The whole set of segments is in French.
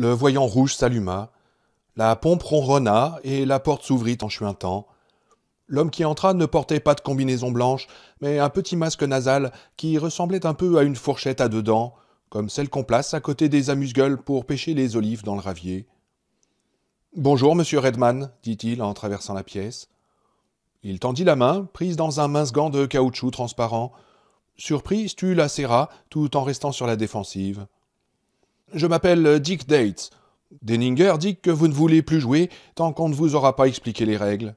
Le voyant rouge s'alluma, la pompe ronronna et la porte s'ouvrit en chuintant. L'homme qui entra ne portait pas de combinaison blanche, mais un petit masque nasal qui ressemblait un peu à une fourchette à deux dents, comme celle qu'on place à côté des amuse-gueules pour pêcher les olives dans le ravier. « Bonjour, monsieur Redman, dit-il en traversant la pièce. Il tendit la main, prise dans un mince gant de caoutchouc transparent. Surpris, Stu la serra, tout en restant sur la défensive. « Je m'appelle Dick Dates. Denninger dit que vous ne voulez plus jouer tant qu'on ne vous aura pas expliqué les règles. »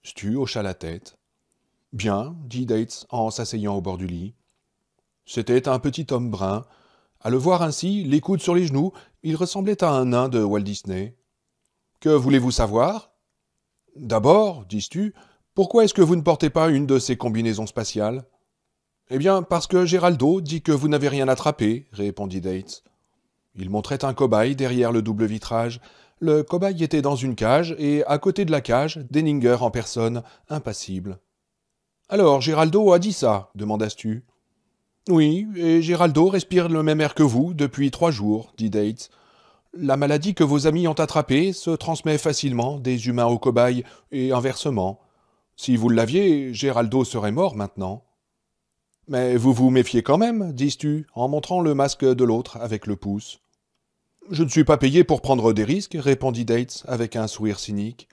Stu hocha la tête. « Bien, dit Dates en s'asseyant au bord du lit. C'était un petit homme brun. À le voir ainsi, les coudes sur les genoux, il ressemblait à un nain de Walt Disney. « Que voulez-vous savoir ?»« D'abord, dit Stu, pourquoi est-ce que vous ne portez pas une de ces combinaisons spatiales ?»« Eh bien, parce que Geraldo dit que vous n'avez rien attrapé, répondit Dates. Il montrait un cobaye derrière le double vitrage. Le cobaye était dans une cage, et à côté de la cage, Denninger en personne, impassible. « Alors, Geraldo a dit ça ?» demanda Stu. « Oui, et Geraldo respire le même air que vous depuis 3 jours, dit Dates. La maladie que vos amis ont attrapée se transmet facilement des humains aux cobayes, et inversement. Si vous l'aviez, Geraldo serait mort maintenant. »« Mais vous vous méfiez quand même, dit Stu, en montrant le masque de l'autre avec le pouce. »« Je ne suis pas payé pour prendre des risques, répondit Dates avec un sourire cynique. »«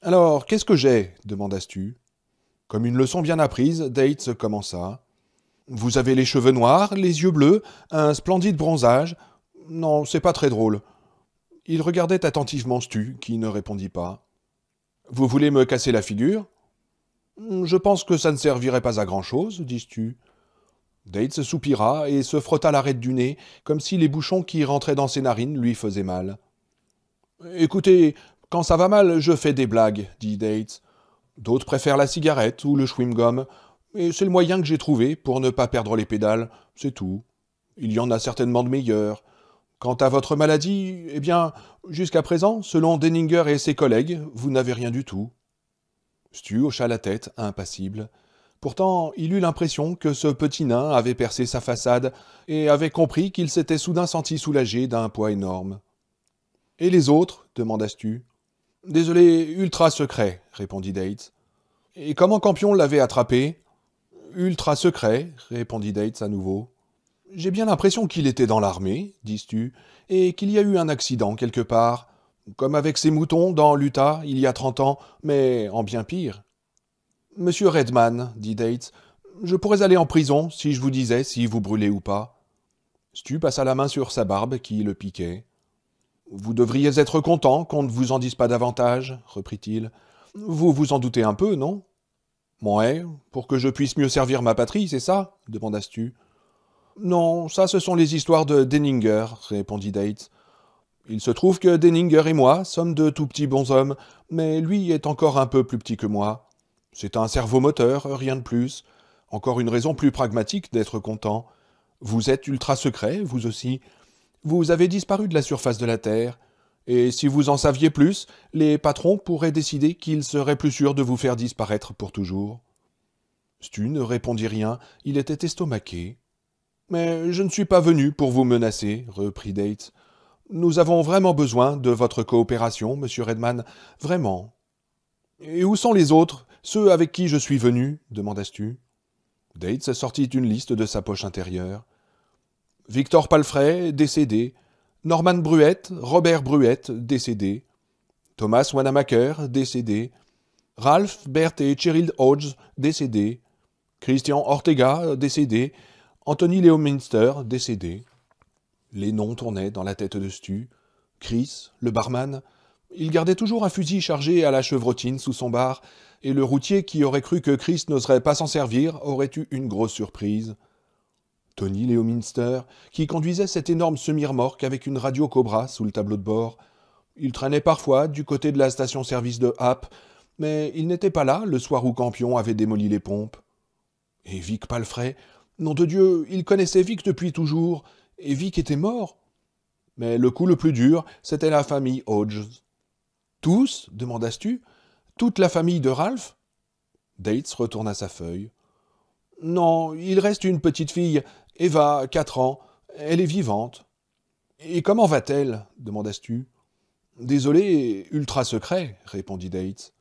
Alors, qu'est-ce que j'ai ?» demanda Stu. Comme une leçon bien apprise, Dates commença. « Vous avez les cheveux noirs, les yeux bleus, un splendide bronzage. Non, c'est pas très drôle. » Il regardait attentivement Stu, qui ne répondit pas. « Vous voulez me casser la figure ?»« Je pense que ça ne servirait pas à grand-chose, dit Stu. » Dates soupira et se frotta l'arête du nez, comme si les bouchons qui rentraient dans ses narines lui faisaient mal. « Écoutez, quand ça va mal, je fais des blagues, dit Dates. D'autres préfèrent la cigarette ou le chewing-gum, et c'est le moyen que j'ai trouvé pour ne pas perdre les pédales, c'est tout. Il y en a certainement de meilleurs. Quant à votre maladie, eh bien, jusqu'à présent, selon Denninger et ses collègues, vous n'avez rien du tout. » Stu hocha la tête, impassible. Pourtant, il eut l'impression que ce petit nain avait percé sa façade et avait compris qu'il s'était soudain senti soulagé d'un poids énorme. « Et les autres ?» demanda Stu. « Désolé, ultra secret, répondit Dates. « Et comment Campion l'avait attrapé ?»« Ultra secret, répondit Dates à nouveau. « J'ai bien l'impression qu'il était dans l'armée, dit Stu, et qu'il y a eu un accident quelque part, comme avec ses moutons dans l'Utah il y a 30 ans, mais en bien pire. »« Monsieur Redman, dit Dates, je pourrais aller en prison si je vous disais si vous brûlez ou pas. » Stu passa la main sur sa barbe qui le piquait. « Vous devriez être content qu'on ne vous en dise pas davantage, reprit-il. Vous vous en doutez un peu, non ? » « Ouais, pour que je puisse mieux servir ma patrie, c'est ça ? demanda Stu. « Non, ça ce sont les histoires de Denninger, répondit Dates. Il se trouve que Denninger et moi sommes de tout petits bonshommes, mais lui est encore un peu plus petit que moi. C'est un cerveau moteur, rien de plus. Encore une raison plus pragmatique d'être content. Vous êtes ultra secret, vous aussi. Vous avez disparu de la surface de la Terre. Et si vous en saviez plus, les patrons pourraient décider qu'il serait plus sûr de vous faire disparaître pour toujours. » Stu ne répondit rien, il était estomaqué. « Mais je ne suis pas venu pour vous menacer, reprit Dates. Nous avons vraiment besoin de votre coopération, monsieur Redman, vraiment. »« Et où sont les autres, ceux avec qui je suis venu ?» demanda Stu. Dates sortit une liste de sa poche intérieure. « Victor Palfrey, décédé. Norman Bruette, Robert Bruette, décédé. Thomas Wanamaker, décédé. Ralph, Bert et Cheryl Hodges, décédés. Christian Ortega, décédé. Anthony Leominster, décédé. » Les noms tournaient dans la tête de Stu. Chris, le barman. Il gardait toujours un fusil chargé à la chevrotine sous son bar, et le routier qui aurait cru que Chris n'oserait pas s'en servir aurait eu une grosse surprise. Tony Leominster, qui conduisait cette énorme semi-remorque avec une radio Cobra sous le tableau de bord. Il traînait parfois du côté de la station-service de Happ, mais il n'était pas là le soir où Campion avait démoli les pompes. Et Vic Palfrey, nom de Dieu, il connaissait Vic depuis toujours, et Vic était mort. Mais le coup le plus dur, c'était la famille Hodges. « Tous ?» demanda Stu. « Toute la famille de Ralph ?» Dates retourna sa feuille. « Non, il reste une petite fille, Eva, 4 ans. Elle est vivante. » Et comment va-t-elle demanda Stu. Désolé, ultra secret, répondit Dates.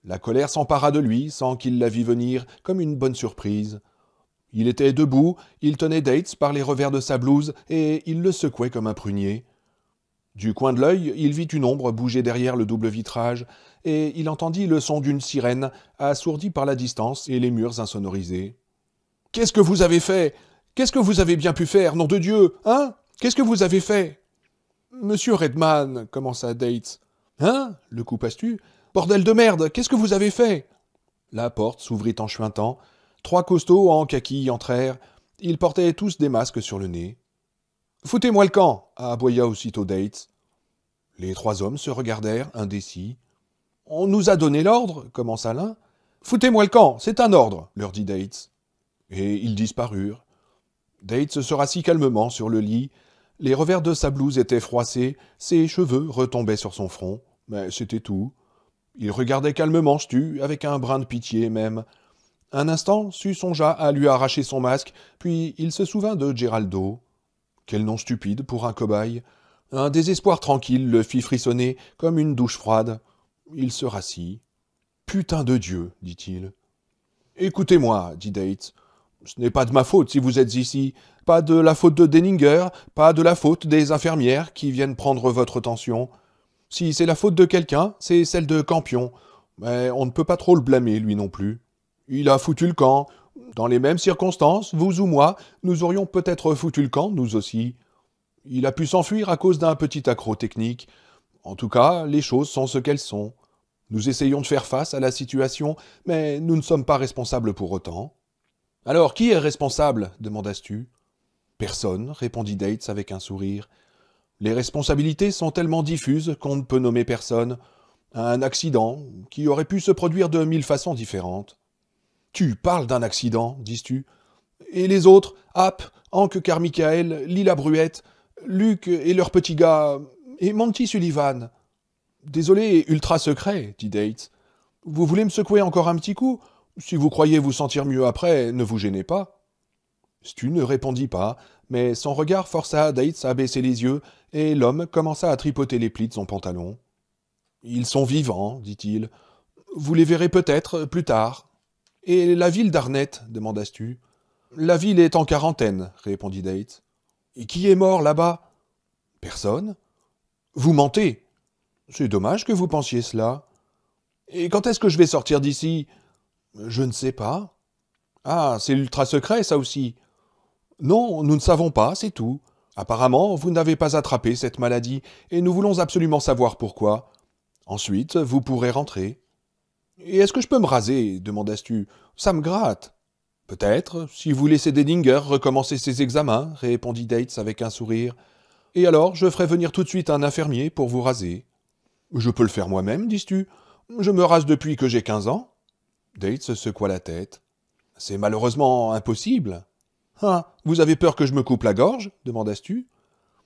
La colère s'empara de lui sans qu'il la vît venir, comme une bonne surprise. Il était debout, il tenait Dates par les revers de sa blouse et il le secouait comme un prunier. Du coin de l'œil, il vit une ombre bouger derrière le double vitrage, et il entendit le son d'une sirène, assourdie par la distance et les murs insonorisés. « Qu'est-ce que vous avez fait? Qu'est-ce que vous avez bien pu faire, nom de Dieu? Hein? Qu'est-ce que vous avez fait ?»« Monsieur Redman, commença Dates. Hein? Le coupa Stu. Bordel de merde, qu'est-ce que vous avez fait? La porte s'ouvrit en chuintant. 3 costauds en kaki entrèrent. Ils portaient tous des masques sur le nez. Foutez-moi le camp, aboya aussitôt Dates. Les 3 hommes se regardèrent, indécis. On nous a donné l'ordre, commença l'un. Foutez-moi le camp, c'est un ordre, leur dit Dates. Et ils disparurent. Dates se rassit calmement sur le lit. Les revers de sa blouse étaient froissés, ses cheveux retombaient sur son front, mais c'était tout. Il regardait calmement Stu, avec un brin de pitié même. Un instant, Stu songea à lui arracher son masque, puis il se souvint de Geraldo. Quel nom stupide pour un cobaye. Un désespoir tranquille le fit frissonner comme une douche froide. Il se rassit. « Putain de Dieu, dit-il. »« Écoutez-moi, dit Dates. Ce n'est pas de ma faute si vous êtes ici, pas de la faute de Denninger, pas de la faute des infirmières qui viennent prendre votre tension. Si c'est la faute de quelqu'un, c'est celle de Campion, mais on ne peut pas trop le blâmer, lui non plus. Il a foutu le camp. Dans les mêmes circonstances, vous ou moi, nous aurions peut-être foutu le camp, nous aussi. Il a pu s'enfuir à cause d'un petit accroc technique. En tout cas, les choses sont ce qu'elles sont. Nous essayons de faire face à la situation, mais nous ne sommes pas responsables pour autant. « Alors, qui est responsable » demanda Stu. « Personne, répondit Dates avec un sourire. Les responsabilités sont tellement diffuses qu'on ne peut nommer personne. Un accident, qui aurait pu se produire de 1000 façons différentes. « Tu parles d'un accident, dis Stu. Et les autres, App, Hank Carmichael, Lila Bruette, Luc et leur petit gars, et Monty Sullivan. Désolé, ultra secret, dit Dates. Vous voulez me secouer encore un petit coup? Si vous croyez vous sentir mieux après, ne vous gênez pas. Stu ne répondit pas, mais son regard força Dates à baisser les yeux, et l'homme commença à tripoter les plis de son pantalon. Ils sont vivants, dit-il. Vous les verrez peut-être plus tard. Et la ville d'Arnett demanda Stu. La ville est en quarantaine, répondit Dates. Et qui est mort là-bas? Personne. Vous mentez. C'est dommage que vous pensiez cela. Et quand est-ce que je vais sortir d'ici? Je ne sais pas. Ah, c'est l'ultra secret, ça aussi. Non, nous ne savons pas, c'est tout. Apparemment, vous n'avez pas attrapé cette maladie, et nous voulons absolument savoir pourquoi. Ensuite, vous pourrez rentrer. Et est-ce que je peux me raser demanda Stu. Ça me gratte. Peut-être, si vous laissez Denninger recommencer ses examens, répondit Dates avec un sourire. Et alors, je ferai venir tout de suite un infirmier pour vous raser. Je peux le faire moi-même, dis Stu. Je me rase depuis que j'ai 15 ans. Dates secoua la tête. C'est malheureusement impossible. Ah, vous avez peur que je me coupe la gorge demanda Stu.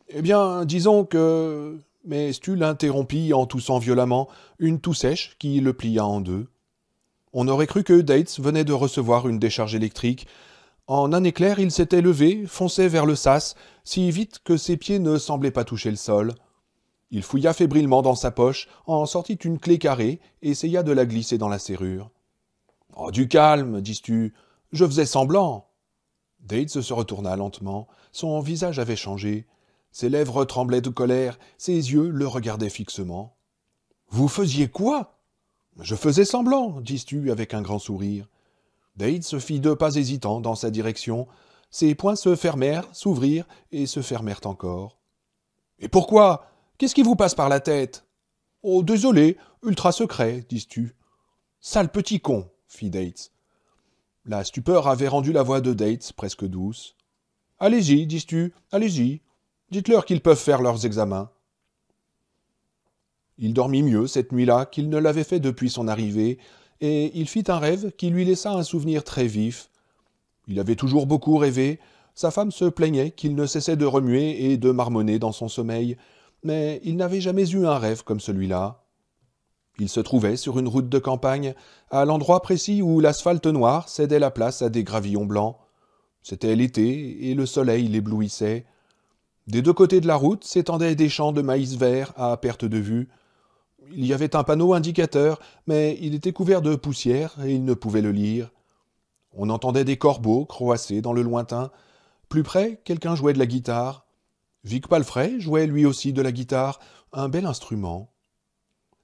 Eh bien, disons que... Mais Stu l'interrompit en toussant violemment, une toux sèche qui le plia en deux. On aurait cru que Dates venait de recevoir une décharge électrique. En un éclair, il s'était levé, fonçait vers le sas, si vite que ses pieds ne semblaient pas toucher le sol. Il fouilla fébrilement dans sa poche, en sortit une clé carrée, et essaya de la glisser dans la serrure. « Oh, du calme, dis Stu, je faisais semblant. » Dates se retourna lentement, son visage avait changé. Ses lèvres tremblaient de colère, ses yeux le regardaient fixement. « Vous faisiez quoi ?»« Je faisais semblant, dis Stu avec un grand sourire. » Dates fit 2 pas hésitants dans sa direction. Ses poings se fermèrent, s'ouvrirent et se fermèrent encore. « Et pourquoi? Qu'est-ce qui vous passe par la tête ?»« Oh, désolé, ultra secret, dis Stu. »« Sale petit con, fit Dates. La stupeur avait rendu la voix de Dates presque douce. « Allez-y, dis Stu, allez-y. Dites-leur qu'ils peuvent faire leurs examens. » Il dormit mieux cette nuit-là qu'il ne l'avait fait depuis son arrivée, et il fit un rêve qui lui laissa un souvenir très vif. Il avait toujours beaucoup rêvé, sa femme se plaignait qu'il ne cessait de remuer et de marmonner dans son sommeil, mais il n'avait jamais eu un rêve comme celui-là. Il se trouvait sur une route de campagne, à l'endroit précis où l'asphalte noir cédait la place à des gravillons blancs. C'était l'été, et le soleil l'éblouissait. Des deux côtés de la route s'étendaient des champs de maïs vert à perte de vue. Il y avait un panneau indicateur, mais il était couvert de poussière et il ne pouvait le lire. On entendait des corbeaux croasser dans le lointain. Plus près, quelqu'un jouait de la guitare. Vic Palfrey jouait lui aussi de la guitare, un bel instrument.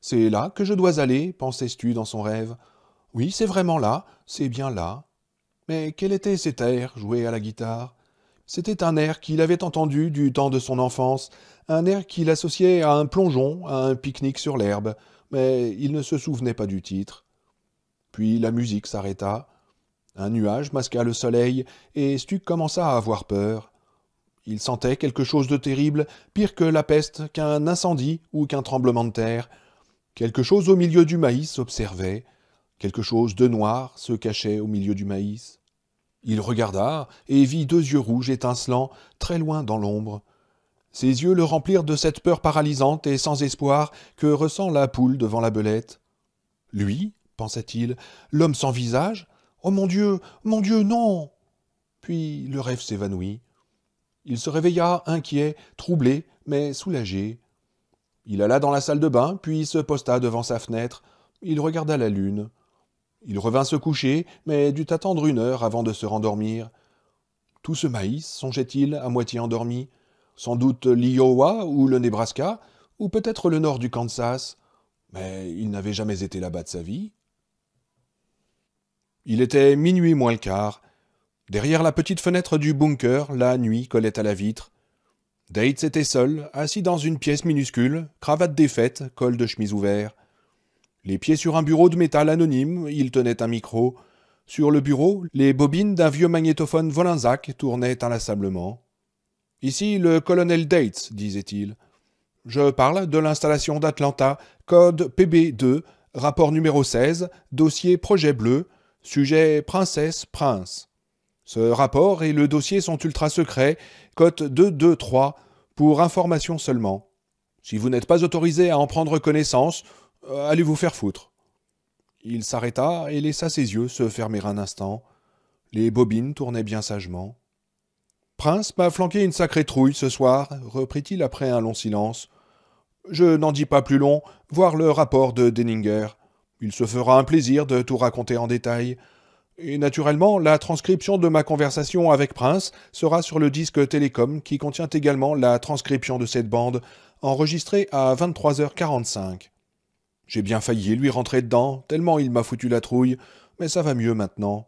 C'est là que je dois aller, pensait Stu dans son rêve. Oui, c'est vraiment là, c'est bien là. Mais quel était cet air joué à la guitare? C'était un air qu'il avait entendu du temps de son enfance, un air qu'il associait à un plongeon, à un pique-nique sur l'herbe, mais il ne se souvenait pas du titre. Puis la musique s'arrêta. Un nuage masqua le soleil, et Stu commença à avoir peur. Il sentait quelque chose de terrible, pire que la peste, qu'un incendie ou qu'un tremblement de terre. Quelque chose au milieu du maïs observait. Quelque chose de noir se cachait au milieu du maïs. Il regarda et vit deux yeux rouges étincelants, très loin dans l'ombre. Ses yeux le remplirent de cette peur paralysante et sans espoir que ressent la poule devant la belette. Lui, pensa-t-il, l'homme sans visage? Oh mon Dieu, non! Puis le rêve s'évanouit. Il se réveilla inquiet, troublé, mais soulagé. Il alla dans la salle de bain, puis se posta devant sa fenêtre. Il regarda la lune. Il revint se coucher, mais dut attendre 1 heure avant de se rendormir. Tout ce maïs, songeait-il, à moitié endormi. Sans doute l'Iowa ou le Nebraska, ou peut-être le nord du Kansas. Mais il n'avait jamais été là-bas de sa vie. Il était minuit moins le quart. Derrière la petite fenêtre du bunker, la nuit collait à la vitre. Dates était seul, assis dans une pièce minuscule, cravate défaite, col de chemise ouvert. Les pieds sur un bureau de métal anonyme, il tenait un micro. Sur le bureau, les bobines d'un vieux magnétophone Volinsac tournaient inlassablement. « Ici le colonel Dates, disait-il. Je parle de l'installation d'Atlanta, code PB2, rapport numéro 16, dossier projet bleu, sujet princesse prince. Ce rapport et le dossier sont ultra secrets, cote 223, pour information seulement. Si vous n'êtes pas autorisé à en prendre connaissance, allez vous faire foutre. » Il s'arrêta et laissa ses yeux se fermer un instant. Les bobines tournaient bien sagement. « Prince m'a flanqué une sacrée trouille ce soir, reprit-il après un long silence. Je n'en dis pas plus long, voir le rapport de Denninger. Il se fera un plaisir de tout raconter en détail. Et naturellement, la transcription de ma conversation avec Prince sera sur le disque télécom qui contient également la transcription de cette bande, enregistrée à 23h45. J'ai bien failli lui rentrer dedans, tellement il m'a foutu la trouille, mais ça va mieux maintenant.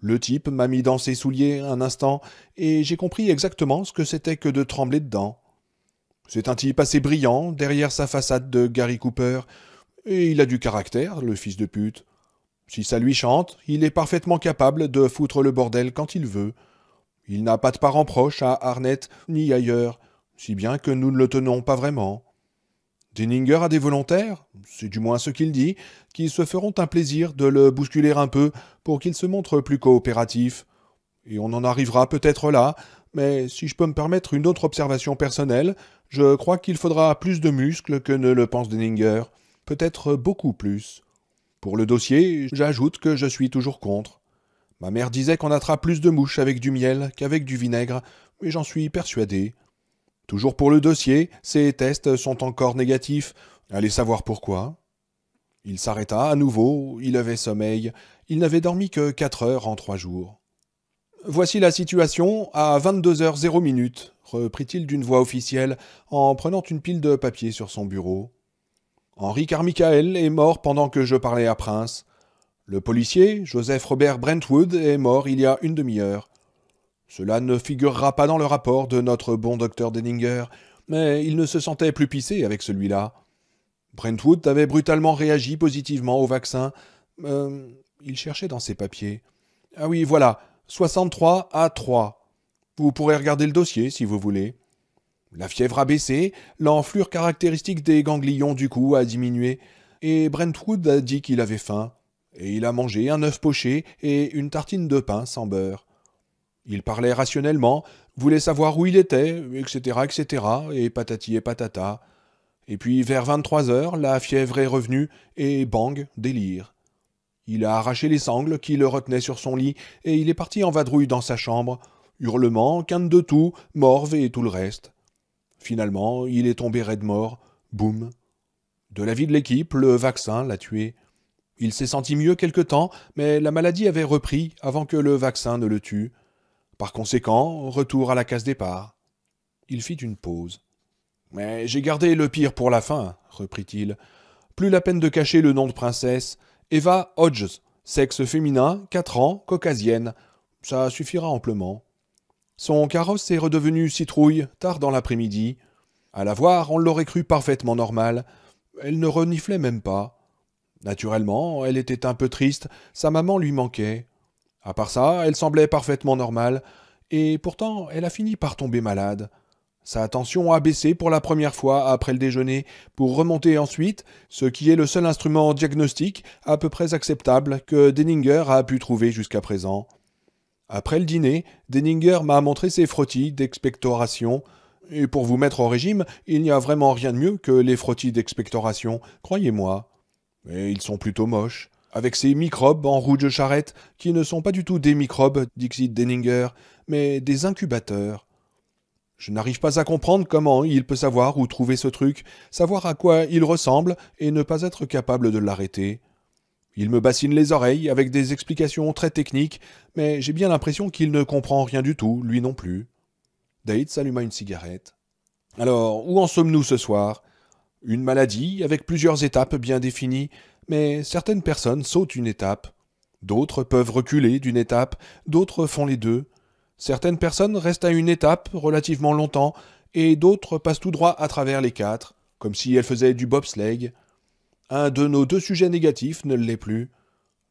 Le type m'a mis dans ses souliers un instant, et j'ai compris exactement ce que c'était que de trembler dedans. C'est un type assez brillant, derrière sa façade de Gary Cooper, et il a du caractère, le fils de pute. Si ça lui chante, il est parfaitement capable de foutre le bordel quand il veut. Il n'a pas de parents proches à Arnett ni ailleurs, si bien que nous ne le tenons pas vraiment. Denninger a des volontaires, c'est du moins ce qu'il dit, qui se feront un plaisir de le bousculer un peu pour qu'il se montre plus coopératif. Et on en arrivera peut-être là, mais si je peux me permettre une autre observation personnelle, je crois qu'il faudra plus de muscles que ne le pense Denninger, peut-être beaucoup plus. Pour le dossier, j'ajoute que je suis toujours contre. Ma mère disait qu'on attrape plus de mouches avec du miel qu'avec du vinaigre, mais j'en suis persuadé. Toujours pour le dossier, ces tests sont encore négatifs. Allez savoir pourquoi. Il s'arrêta à nouveau, il avait sommeil. Il n'avait dormi que 4 heures en 3 jours. Voici la situation à 22h00, reprit-il d'une voix officielle en prenant une pile de papier sur son bureau. Henri Carmichael est mort pendant que je parlais à Prince. Le policier, Joseph Robert Brentwood, est mort il y a une demi-heure. Cela ne figurera pas dans le rapport de notre bon docteur Denninger, mais il ne se sentait plus pissé avec celui-là. Brentwood avait brutalement réagi positivement au vaccin. Il cherchait dans ses papiers. Ah oui, voilà, 63 à 3. Vous pourrez regarder le dossier si vous voulez. La fièvre a baissé, l'enflure caractéristique des ganglions du cou a diminué, et Brentwood a dit qu'il avait faim, et il a mangé un œuf poché et une tartine de pain sans beurre. Il parlait rationnellement, voulait savoir où il était, etc., et patati et patata. Et puis vers 23h, la fièvre est revenue, et bang, délire. Il a arraché les sangles qui le retenaient sur son lit, et il est parti en vadrouille dans sa chambre. Hurlements, quinte de toux, morve et tout le reste. Finalement, il est tombé raide mort. Boum. De l'avis de l'équipe, le vaccin l'a tué. Il s'est senti mieux quelque temps, mais la maladie avait repris avant que le vaccin ne le tue. Par conséquent, retour à la case départ. Il fit une pause. Mais j'ai gardé le pire pour la fin, reprit-il. Plus la peine de cacher le nom de princesse. Eva Hodges, sexe féminin, 4 ans, caucasienne. Ça suffira amplement. Son carrosse est redevenu citrouille, tard dans l'après-midi. À la voir, on l'aurait cru parfaitement normale. Elle ne reniflait même pas. Naturellement, elle était un peu triste, sa maman lui manquait. À part ça, elle semblait parfaitement normale, et pourtant elle a fini par tomber malade. Sa tension a baissé pour la première fois après le déjeuner, pour remonter ensuite, ce qui est le seul instrument diagnostique à peu près acceptable que Denninger a pu trouver jusqu'à présent. Après le dîner, Denninger m'a montré ses frottis d'expectoration, et pour vous mettre au régime, il n'y a vraiment rien de mieux que les frottis d'expectoration, croyez-moi. Mais ils sont plutôt moches, avec ces microbes en rouge charrette, qui ne sont pas du tout des microbes, dixit Denninger, mais des incubateurs. Je n'arrive pas à comprendre comment il peut savoir où trouver ce truc, savoir à quoi il ressemble, et ne pas être capable de l'arrêter. Il me bassine les oreilles avec des explications très techniques, mais j'ai bien l'impression qu'il ne comprend rien du tout, lui non plus. Date alluma une cigarette. Alors, où en sommes-nous ce soir? Une maladie, avec plusieurs étapes bien définies, mais certaines personnes sautent une étape. D'autres peuvent reculer d'une étape, d'autres font les deux. Certaines personnes restent à une étape relativement longtemps, et d'autres passent tout droit à travers les 4, comme si elles faisaient du bobsleigh. Un de nos 2 sujets négatifs ne l'est plus.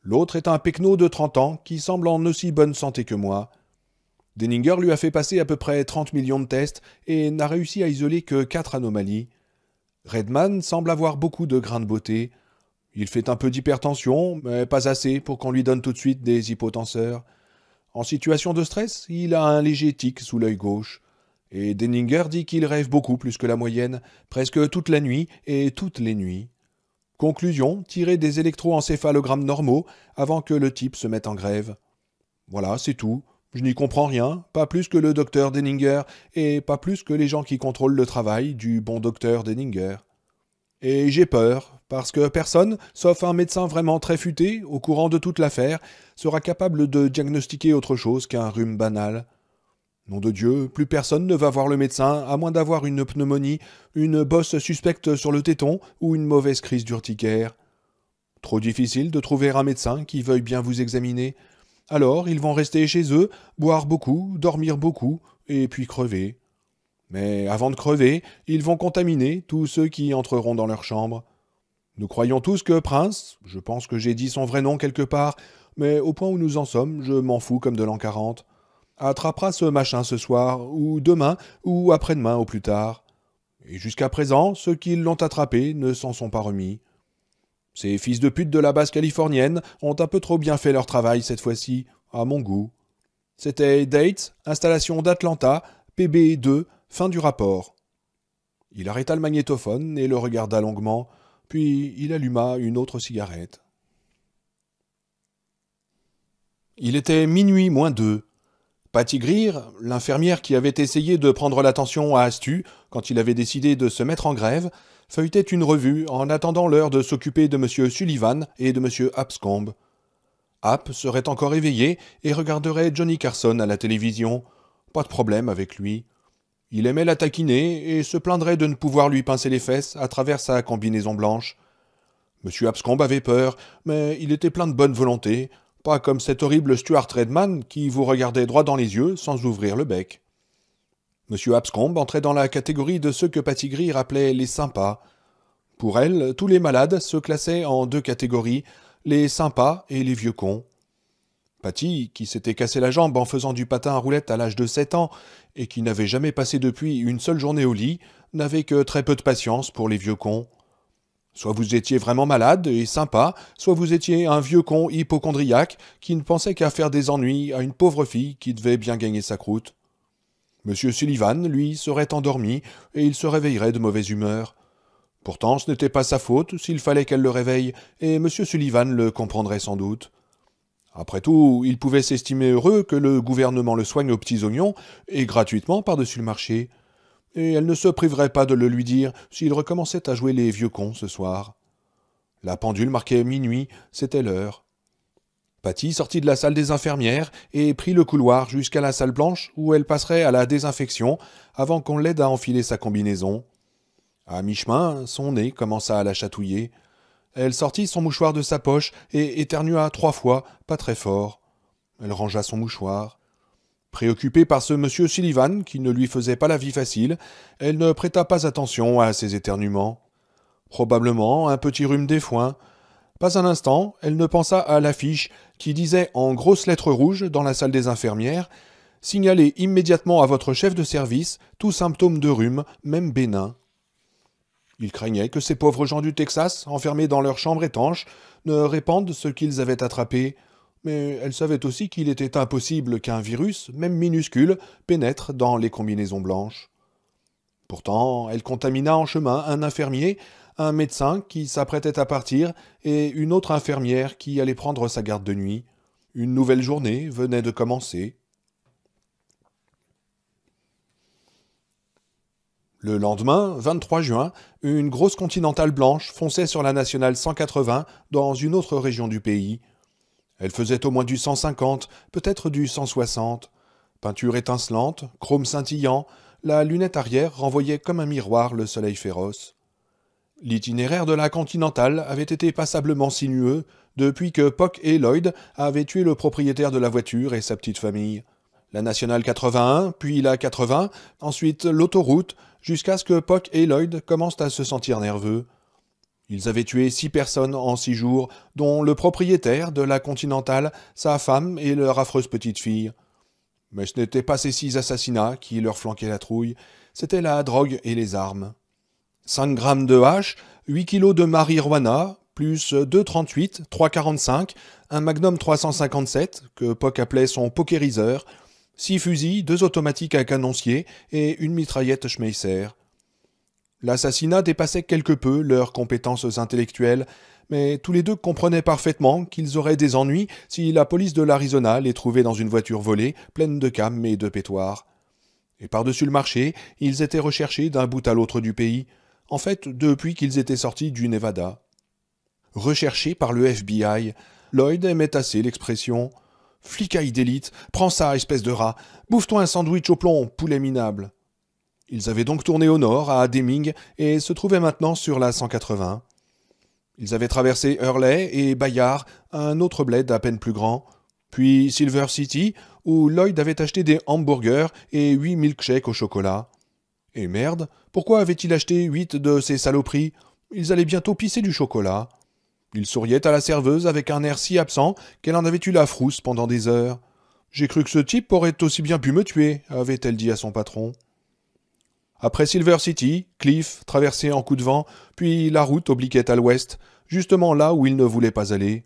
L'autre est un pecno de 30 ans qui semble en aussi bonne santé que moi. Denninger lui a fait passer à peu près 30 millions de tests et n'a réussi à isoler que 4 anomalies. Redman semble avoir beaucoup de grains de beauté. Il fait un peu d'hypertension, mais pas assez pour qu'on lui donne tout de suite des hypotenseurs. En situation de stress, il a un léger tic sous l'œil gauche. Et Denninger dit qu'il rêve beaucoup plus que la moyenne, presque toute la nuit et toutes les nuits. Conclusion, tirer des électroencéphalogrammes normaux avant que le type se mette en grève. Voilà, c'est tout. Je n'y comprends rien, pas plus que le docteur Denninger, et pas plus que les gens qui contrôlent le travail du bon docteur Denninger. Et j'ai peur, parce que personne, sauf un médecin vraiment très futé, au courant de toute l'affaire, sera capable de diagnostiquer autre chose qu'un rhume banal. Nom de Dieu, plus personne ne va voir le médecin, à moins d'avoir une pneumonie, une bosse suspecte sur le téton ou une mauvaise crise d'urticaire. Trop difficile de trouver un médecin qui veuille bien vous examiner. Alors ils vont rester chez eux, boire beaucoup, dormir beaucoup, et puis crever. Mais avant de crever, ils vont contaminer tous ceux qui entreront dans leur chambre. Nous croyons tous que Prince, je pense que j'ai dit son vrai nom quelque part, mais au point où nous en sommes, je m'en fous comme de l'an 40, attrapera ce machin ce soir, ou demain, ou après-demain au plus tard. Et jusqu'à présent, ceux qui l'ont attrapé ne s'en sont pas remis. Ces fils de pute de la base californienne ont un peu trop bien fait leur travail cette fois-ci, à mon goût. C'était Date, installation d'Atlanta, PB2, fin du rapport. Il arrêta le magnétophone et le regarda longuement, puis il alluma une autre cigarette. Il était minuit moins 2. Patty Greer, l'infirmière qui avait essayé de prendre l'attention à Astu quand il avait décidé de se mettre en grève, feuilletait une revue en attendant l'heure de s'occuper de M. Sullivan et de M. Abscombe. App serait encore éveillé et regarderait Johnny Carson à la télévision. Pas de problème avec lui. Il aimait la taquiner et se plaindrait de ne pouvoir lui pincer les fesses à travers sa combinaison blanche. M. Abscombe avait peur, mais il était plein de bonne volonté, pas comme cet horrible Stuart Redman qui vous regardait droit dans les yeux sans ouvrir le bec. M. Abscombe entrait dans la catégorie de ceux que Patty Greer appelait les sympas. Pour elle, tous les malades se classaient en 2 catégories, les sympas et les vieux cons. Patty, qui s'était cassé la jambe en faisant du patin à roulettes à l'âge de 7 ans et qui n'avait jamais passé depuis une seule journée au lit, n'avait que très peu de patience pour les vieux cons. Soit vous étiez vraiment malade et sympa, soit vous étiez un vieux con hypocondriaque qui ne pensait qu'à faire des ennuis à une pauvre fille qui devait bien gagner sa croûte. Monsieur Sullivan, lui, serait endormi et il se réveillerait de mauvaise humeur. Pourtant, ce n'était pas sa faute s'il fallait qu'elle le réveille, et Monsieur Sullivan le comprendrait sans doute. Après tout, il pouvait s'estimer heureux que le gouvernement le soigne aux petits oignons, et gratuitement par-dessus le marché. Et elle ne se priverait pas de le lui dire s'il recommençait à jouer les vieux cons ce soir. La pendule marquait minuit, c'était l'heure. Patty sortit de la salle des infirmières et prit le couloir jusqu'à la salle blanche où elle passerait à la désinfection avant qu'on l'aide à enfiler sa combinaison. À mi-chemin, son nez commença à la chatouiller. Elle sortit son mouchoir de sa poche et éternua 3 fois, pas très fort. Elle rangea son mouchoir. Préoccupée par ce monsieur Sullivan, qui ne lui faisait pas la vie facile, elle ne prêta pas attention à ses éternuements. Probablement un petit rhume des foins. Pas un instant, elle ne pensa à l'affiche qui disait en grosses lettres rouges dans la salle des infirmières « Signalez immédiatement à votre chef de service tout symptôme de rhume, même bénin ». Il craignait que ces pauvres gens du Texas, enfermés dans leur chambre étanche, ne répandent ce qu'ils avaient attrapé, mais elle savait aussi qu'il était impossible qu'un virus, même minuscule, pénètre dans les combinaisons blanches. Pourtant, elle contamina en chemin un infirmier, un médecin qui s'apprêtait à partir et une autre infirmière qui allait prendre sa garde de nuit. Une nouvelle journée venait de commencer. Le lendemain, 23 juin, une grosse continentale blanche fonçait sur la nationale 180 dans une autre région du pays. Elle faisait au moins du 150, peut-être du 160. Peinture étincelante, chrome scintillant, la lunette arrière renvoyait comme un miroir le soleil féroce. L'itinéraire de la Continentale avait été passablement sinueux depuis que Pock et Lloyd avaient tué le propriétaire de la voiture et sa petite famille. La nationale 81, puis la 80, ensuite l'autoroute, jusqu'à ce que Pock et Lloyd commencent à se sentir nerveux. Ils avaient tué 6 personnes en 6 jours, dont le propriétaire de la Continentale, sa femme et leur affreuse petite fille. Mais ce n'étaient pas ces 6 assassinats qui leur flanquaient la trouille, c'était la drogue et les armes. 5 grammes de hache, 8 kilos de marijuana, plus 2,38, 3,45, un Magnum 357, que Pock appelait son pokériseur, 6 fusils, 2 automatiques à canoncier et une mitraillette Schmeisser. L'assassinat dépassait quelque peu leurs compétences intellectuelles, mais tous les deux comprenaient parfaitement qu'ils auraient des ennuis si la police de l'Arizona les trouvait dans une voiture volée, pleine de cames et de pétoirs. Et par-dessus le marché, ils étaient recherchés d'un bout à l'autre du pays, en fait depuis qu'ils étaient sortis du Nevada. Recherchés par le FBI, Lloyd aimait assez l'expression « Flicaille d'élite, prends ça, espèce de rat, bouffe-toi un sandwich au plomb, poulet minable ». Ils avaient donc tourné au nord, à Deming, et se trouvaient maintenant sur la 180. Ils avaient traversé Hurley et Bayard, un autre bled à peine plus grand, puis Silver City, où Lloyd avait acheté des hamburgers et 8 milkshakes au chocolat. Et merde, pourquoi avait-il acheté 8 de ces saloperies? Ils allaient bientôt pisser du chocolat. Il souriait à la serveuse avec un air si absent qu'elle en avait eu la frousse pendant des heures. « J'ai cru que ce type aurait aussi bien pu me tuer », avait-elle dit à son patron. Après Silver City, Cliff traversait en coup de vent, puis la route obliquait à l'ouest, justement là où il ne voulait pas aller.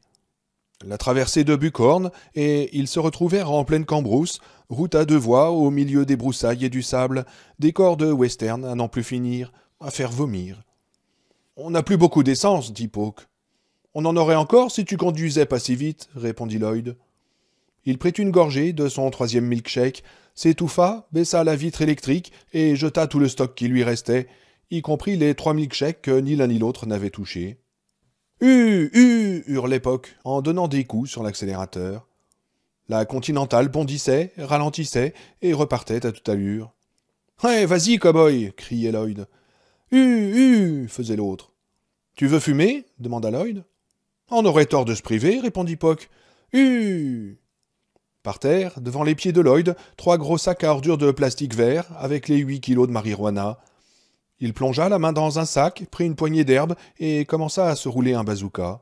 La traversée de Buckhorn, et ils se retrouvèrent en pleine cambrousse, route à 2 voies au milieu des broussailles et du sable, décor de western à n'en plus finir, à faire vomir. « On n'a plus beaucoup d'essence, dit Pock. « On en aurait encore si tu conduisais pas si vite, répondit Lloyd. Il prit une gorgée de son 3e milkshake, s'étouffa, baissa la vitre électrique et jeta tout le stock qui lui restait, y compris les 3 milkshakes que ni l'un ni l'autre n'avaient touchés. « hurlait Pock, en donnant des coups sur l'accélérateur. La Continentale bondissait, ralentissait et repartait à toute allure. « Ouais, vas-y, cow-boy !» criait Lloyd. « faisait l'autre. « Tu veux fumer ?» demanda Lloyd. « On aurait tort de se priver, répondit Pock. Par terre, devant les pieds de Lloyd, 3 gros sacs à ordures de plastique vert, avec les 8 kilos de marijuana. Il plongea la main dans un sac, prit une poignée d'herbe et commença à se rouler un bazooka.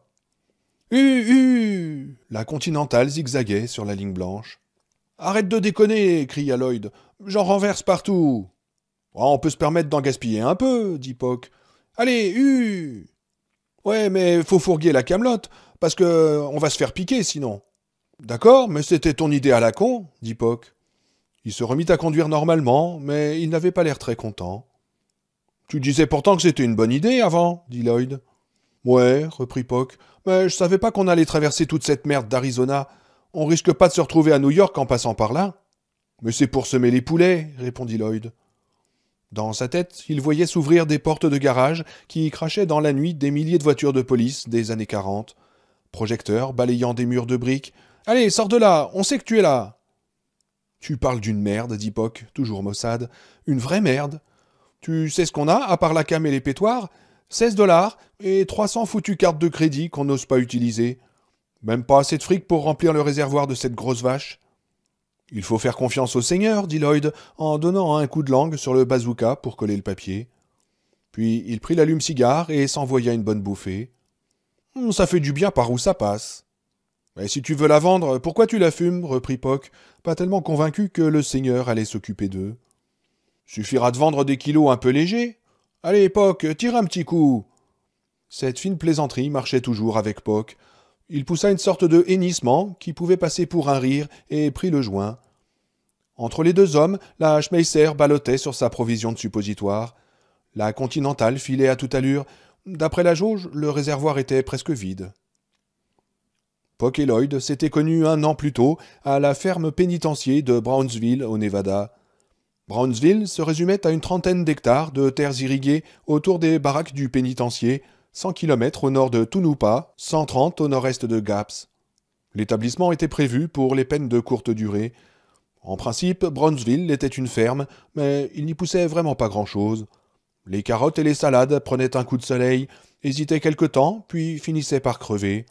La Continentale zigzaguait sur la ligne blanche. Arrête de déconner, cria Lloyd. J'en renverse partout. Oh, on peut se permettre d'en gaspiller un peu, dit Pock. Allez, Ouais, mais faut fourguer la camelote, parce que on va se faire piquer sinon. D'accord, mais c'était ton idée à la con, dit Pock. Il se remit à conduire normalement, mais il n'avait pas l'air très content. Tu disais pourtant que c'était une bonne idée avant, dit Lloyd. Ouais, reprit Pock, mais je savais pas qu'on allait traverser toute cette merde d'Arizona. On risque pas de se retrouver à New York en passant par là. Mais c'est pour semer les poulets, répondit Lloyd. Dans sa tête, il voyait s'ouvrir des portes de garage qui crachaient dans la nuit des milliers de voitures de police des années 40. Projecteurs balayant des murs de briques. Allez, sors de là, on sait que tu es là. Tu parles d'une merde, dit Poc, toujours maussade. Une vraie merde. Tu sais ce qu'on a, à part la cam et les pétoires? 16$ et 300 foutues cartes de crédit qu'on n'ose pas utiliser. Même pas assez de fric pour remplir le réservoir de cette grosse vache. Il faut faire confiance au Seigneur, dit Lloyd, en donnant un coup de langue sur le bazooka pour coller le papier. Puis il prit l'allume-cigare et s'envoya une bonne bouffée. Ça fait du bien par où ça passe. Mais si tu veux la vendre, pourquoi tu la fumes, reprit Poc, pas tellement convaincu que le Seigneur allait s'occuper d'eux. Suffira de vendre des kilos un peu légers. Allez, Poc, tire un petit coup. Cette fine plaisanterie marchait toujours avec Poc. Il poussa une sorte de hennissement qui pouvait passer pour un rire et prit le joint. Entre les deux hommes, la Schmeisser ballottait sur sa provision de suppositoire. La Continentale filait à toute allure. D'après la jauge, le réservoir était presque vide. Poc et Lloyd s'étaient connus 1 an plus tôt à la ferme pénitentiaire de Brownsville, au Nevada. Brownsville se résumait à une trentaine d'hectares de terres irriguées autour des baraques du pénitencier, 100 km au nord de Tonopah, 130 au nord-est de Gaps. L'établissement était prévu pour les peines de courte durée. En principe, Brownsville était une ferme, mais il n'y poussait vraiment pas grand-chose. Les carottes et les salades prenaient un coup de soleil, hésitaient quelque temps, puis finissaient par crever.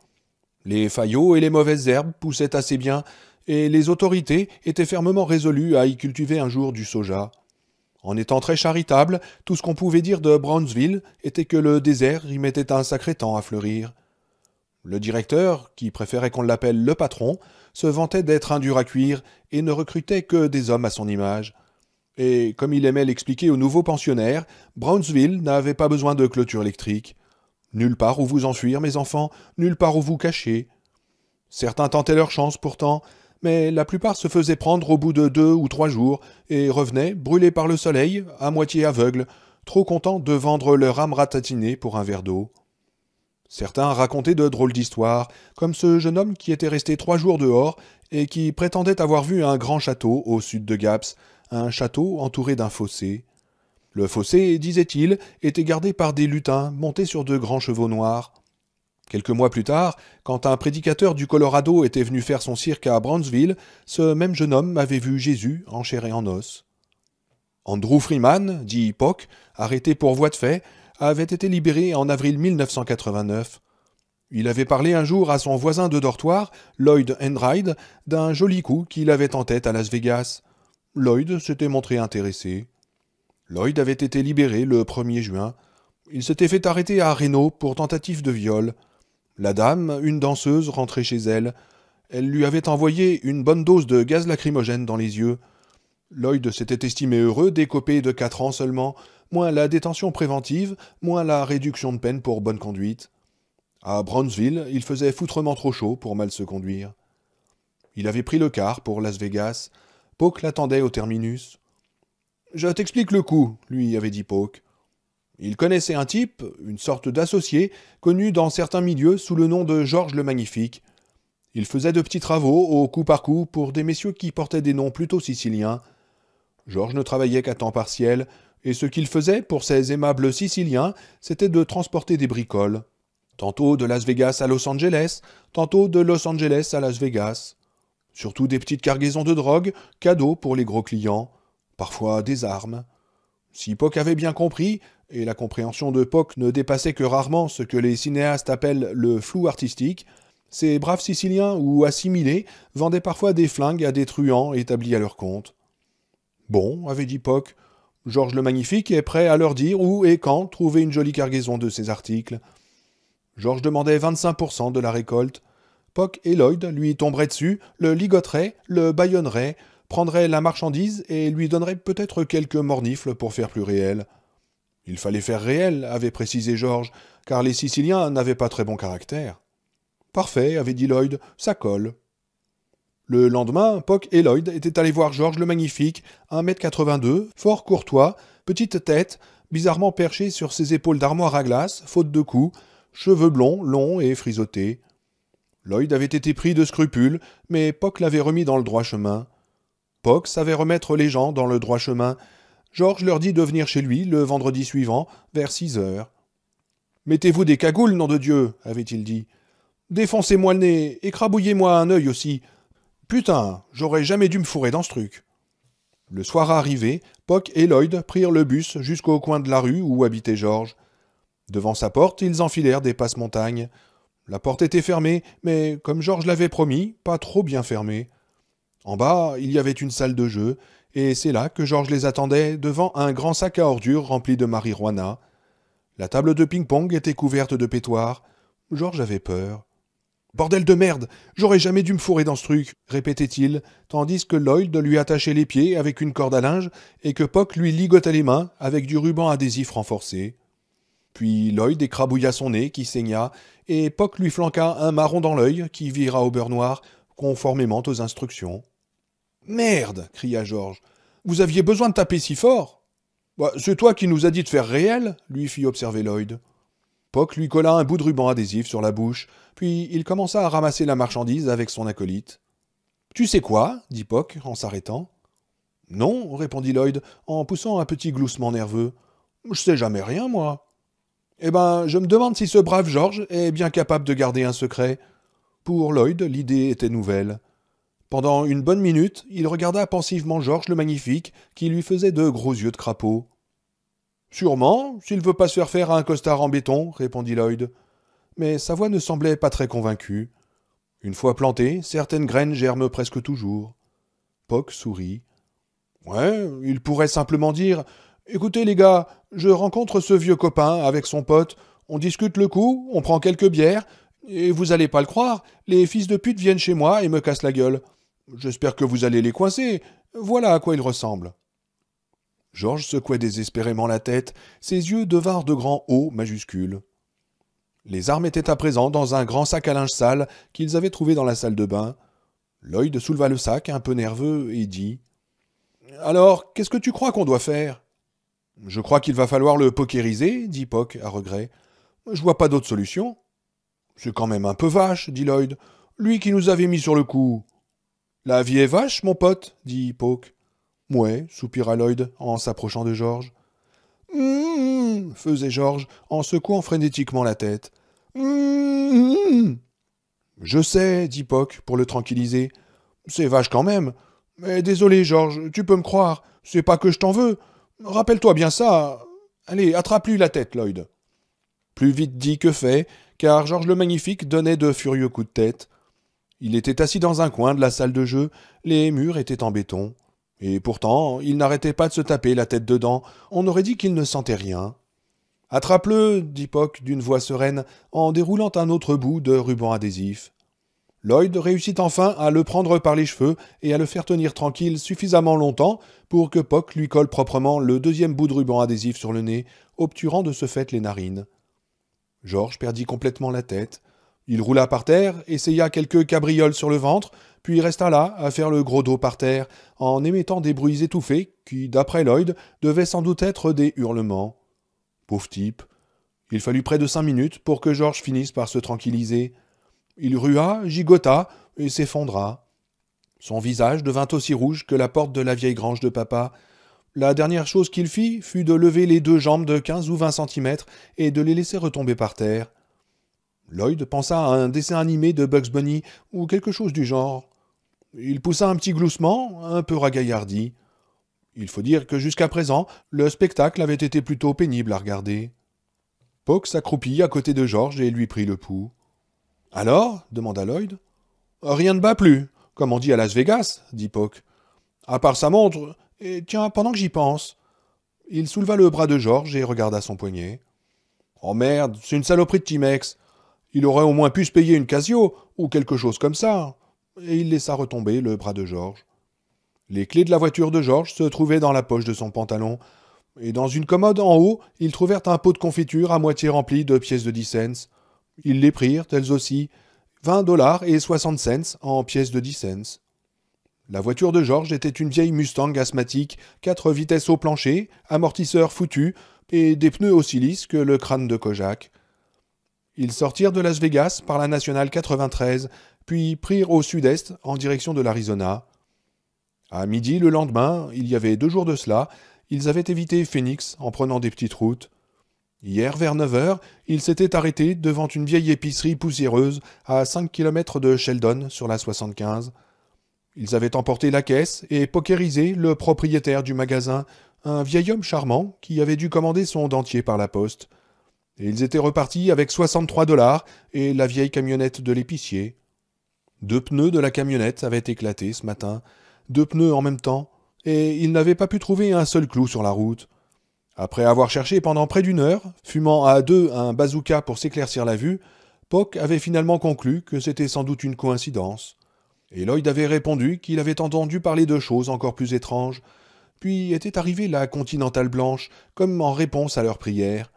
Les faillots et les mauvaises herbes poussaient assez bien, et les autorités étaient fermement résolues à y cultiver un jour du soja. En étant très charitable, tout ce qu'on pouvait dire de Brownsville était que le désert y mettait un sacré temps à fleurir. Le directeur, qui préférait qu'on l'appelle le patron, se vantait d'être un dur à cuire et ne recrutait que des hommes à son image. Et, comme il aimait l'expliquer aux nouveaux pensionnaires, Brownsville n'avait pas besoin de clôture électrique. Nulle part où vous enfuir, mes enfants, nulle part où vous cacher. Certains tentaient leur chance pourtant, mais la plupart se faisaient prendre au bout de 2 ou 3 jours et revenaient, brûlés par le soleil, à moitié aveugles, trop contents de vendre leur âme ratatinée pour un verre d'eau. Certains racontaient de drôles d'histoires, comme ce jeune homme qui était resté 3 jours dehors et qui prétendait avoir vu un grand château au sud de Gaps, un château entouré d'un fossé. Le fossé, disait-il, était gardé par des lutins montés sur de grands chevaux noirs. Quelques mois plus tard, quand un prédicateur du Colorado était venu faire son cirque à Brownsville, ce même jeune homme avait vu Jésus en chair et en os. Andrew Freeman, dit Poc, arrêté pour voie de fait, avait été libéré en avril 1989. Il avait parlé un jour à son voisin de dortoir, Lloyd Enright, d'un joli coup qu'il avait en tête à Las Vegas. Lloyd s'était montré intéressé. Lloyd avait été libéré le 1er juin. Il s'était fait arrêter à Reno pour tentative de viol. La dame, une danseuse, rentrait chez elle. Elle lui avait envoyé une bonne dose de gaz lacrymogène dans les yeux. Lloyd s'était estimé heureux d'écoper de 4 ans seulement, moins la détention préventive, moins la réduction de peine pour bonne conduite. À Brownsville, il faisait foutrement trop chaud pour mal se conduire. Il avait pris le car pour Las Vegas. Poc l'attendait au terminus. « Je t'explique le coup, lui avait dit Poc. Il connaissait un type, une sorte d'associé, connu dans certains milieux sous le nom de Georges le Magnifique. Il faisait de petits travaux au coup par coup pour des messieurs qui portaient des noms plutôt siciliens. Georges ne travaillait qu'à temps partiel, et ce qu'il faisait pour ces aimables Siciliens, c'était de transporter des bricoles. Tantôt de Las Vegas à Los Angeles, tantôt de Los Angeles à Las Vegas. Surtout des petites cargaisons de drogue, cadeaux pour les gros clients. Parfois des armes. Si Poc avait bien compris, et la compréhension de Poc ne dépassait que rarement ce que les cinéastes appellent le flou artistique, ces braves Siciliens ou assimilés vendaient parfois des flingues à des truands établis à leur compte. Bon, avait dit Poc, Georges le Magnifique est prêt à leur dire où et quand trouver une jolie cargaison de ces articles. Georges demandait 25% de la récolte. Poc et Lloyd lui tomberaient dessus, le ligoteraient, le bâillonneraient, prendraient la marchandise et lui donneraient peut-être quelques mornifles pour faire plus réel. Il fallait faire réel, avait précisé Georges, car les Siciliens n'avaient pas très bon caractère. Parfait, avait dit Lloyd, ça colle. Le lendemain, Poc et Lloyd étaient allés voir Georges le Magnifique, 1m82, fort courtois, petite tête, bizarrement perché sur ses épaules d'armoire à glace, faute de cou, cheveux blonds, longs et frisottés. Lloyd avait été pris de scrupules, mais Puck l'avait remis dans le droit chemin. Puck savait remettre les gens dans le droit chemin. George leur dit de venir chez lui le vendredi suivant, vers 6 heures. « Mettez-vous des cagoules, nom de Dieu, avait-il dit. Défoncez-moi le nez, écrabouillez-moi un œil aussi. Putain, j'aurais jamais dû me fourrer dans ce truc. » Le soir arrivé, Puck et Lloyd prirent le bus jusqu'au coin de la rue où habitait George. Devant sa porte, ils enfilèrent des passe-montagnes. La porte était fermée, mais, comme George l'avait promis, pas trop bien fermée. En bas, il y avait une salle de jeu, et c'est là que George les attendait, devant un grand sac à ordures rempli de marijuana. La table de ping-pong était couverte de pétoirs. George avait peur. « Bordel de merde, j'aurais jamais dû me fourrer dans ce truc !» répétait-il, tandis que Lloyd lui attachait les pieds avec une corde à linge et que Puck lui ligotait les mains avec du ruban adhésif renforcé. Puis Lloyd écrabouilla son nez qui saigna, et Puck lui flanqua un marron dans l'œil qui vira au beurre noir, conformément aux instructions. « Merde !» cria George. « Vous aviez besoin de taper si fort !»« C'est toi qui nous as dit de faire réel !» lui fit observer Lloyd. Puck lui colla un bout de ruban adhésif sur la bouche, puis il commença à ramasser la marchandise avec son acolyte. « Tu sais quoi ?» dit Puck en s'arrêtant. « Non, » répondit Lloyd en poussant un petit gloussement nerveux. « Je sais jamais rien, moi. »« Eh ben, je me demande si ce brave George est bien capable de garder un secret. » Pour Lloyd, l'idée était nouvelle. Pendant une bonne minute, il regarda pensivement George le Magnifique, qui lui faisait de gros yeux de crapaud. « Sûrement, s'il veut pas se faire un costard en béton, » répondit Lloyd. Mais sa voix ne semblait pas très convaincue. Une fois plantées, certaines graines germent presque toujours. Puck sourit. « Ouais, il pourrait simplement dire « Écoutez les gars, je rencontre ce vieux copain avec son pote, on discute le coup, on prend quelques bières, et vous allez pas le croire, les fils de pute viennent chez moi et me cassent la gueule. J'espère que vous allez les coincer, voilà à quoi ils ressemblent. » George secouait désespérément la tête, ses yeux devinrent de grands O majuscules. Les armes étaient à présent dans un grand sac à linge sale qu'ils avaient trouvé dans la salle de bain. Lloyd souleva le sac, un peu nerveux, et dit « Alors, qu'est-ce que tu crois qu'on doit faire ?»« Je crois qu'il va falloir le pokériser, » dit Puck à regret. « Je vois pas d'autre solution. »« C'est quand même un peu vache, » dit Lloyd. « Lui qui nous avait mis sur le coup. »« La vie est vache, mon pote, » dit Puck. « Mouais, » soupira Lloyd en s'approchant de George. « faisait George en secouant frénétiquement la tête. « Je sais, » dit Puck pour le tranquilliser. « C'est vache quand même. Mais désolé, George, tu peux me croire. C'est pas que je t'en veux. Rappelle-toi bien ça. Allez, attrape-lui la tête, Lloyd. » Plus vite dit que fait, car George le Magnifique donnait de furieux coups de tête. Il était assis dans un coin de la salle de jeu, les murs étaient en béton. Et pourtant, il n'arrêtait pas de se taper la tête dedans, on aurait dit qu'il ne sentait rien. « Attrape-le » dit Puck d'une voix sereine, en déroulant un autre bout de ruban adhésif. Lloyd réussit enfin à le prendre par les cheveux et à le faire tenir tranquille suffisamment longtemps pour que Puck lui colle proprement le deuxième bout de ruban adhésif sur le nez, obturant de ce fait les narines. George perdit complètement la tête. Il roula par terre, essaya quelques cabrioles sur le ventre, puis resta là, à faire le gros dos par terre, en émettant des bruits étouffés qui, d'après Lloyd, devaient sans doute être des hurlements. Pauvre type. Il fallut près de 5 minutes pour que George finisse par se tranquilliser. Il rua, gigota et s'effondra. Son visage devint aussi rouge que la porte de la vieille grange de papa. La dernière chose qu'il fit fut de lever les 2 jambes de 15 ou 20 centimètres et de les laisser retomber par terre. Lloyd pensa à un dessin animé de Bugs Bunny ou quelque chose du genre. Il poussa un petit gloussement, un peu ragaillardi. Il faut dire que jusqu'à présent, le spectacle avait été plutôt pénible à regarder. Puck s'accroupit à côté de George et lui prit le pouls. « Alors ?» demanda Lloyd. « Rien ne bat plus, comme on dit à Las Vegas, » dit Puck. « À part sa montre, et tiens, pendant que j'y pense. » Il souleva le bras de George et regarda son poignet. « Oh merde, c'est une saloperie de Timex. Il aurait au moins pu se payer une Casio, ou quelque chose comme ça. » Et il laissa retomber le bras de George. Les clés de la voiture de George se trouvaient dans la poche de son pantalon, et dans une commode en haut, ils trouvèrent un pot de confiture à moitié rempli de pièces de 10 cents. Ils les prirent, elles aussi, $20 et 60 cents en pièces de 10 cents. La voiture de George était une vieille Mustang asthmatique, 4 vitesses au plancher, amortisseur foutu et des pneus aussi lisses que le crâne de Kojak. Ils sortirent de Las Vegas par la nationale 93, puis prirent au sud-est en direction de l'Arizona. À midi le lendemain, il y avait 2 jours de cela, ils avaient évité Phoenix en prenant des petites routes. Hier, vers 9 heures, ils s'étaient arrêtés devant une vieille épicerie poussiéreuse à 5 kilomètres de Sheldon sur la 75. Ils avaient emporté la caisse et pokérisé le propriétaire du magasin, un vieil homme charmant qui avait dû commander son dentier par la poste. Et ils étaient repartis avec 63 $ et la vieille camionnette de l'épicier. 2 pneus de la camionnette avaient éclaté ce matin, 2 pneus en même temps, et ils n'avaient pas pu trouver un seul clou sur la route. Après avoir cherché pendant près d'1 heure, fumant à 2 un bazooka pour s'éclaircir la vue, Pock avait finalement conclu que c'était sans doute une coïncidence. Et Lloyd avait répondu qu'il avait entendu parler de choses encore plus étranges. Puis était arrivée la Continentale Blanche, comme en réponse à leur prière.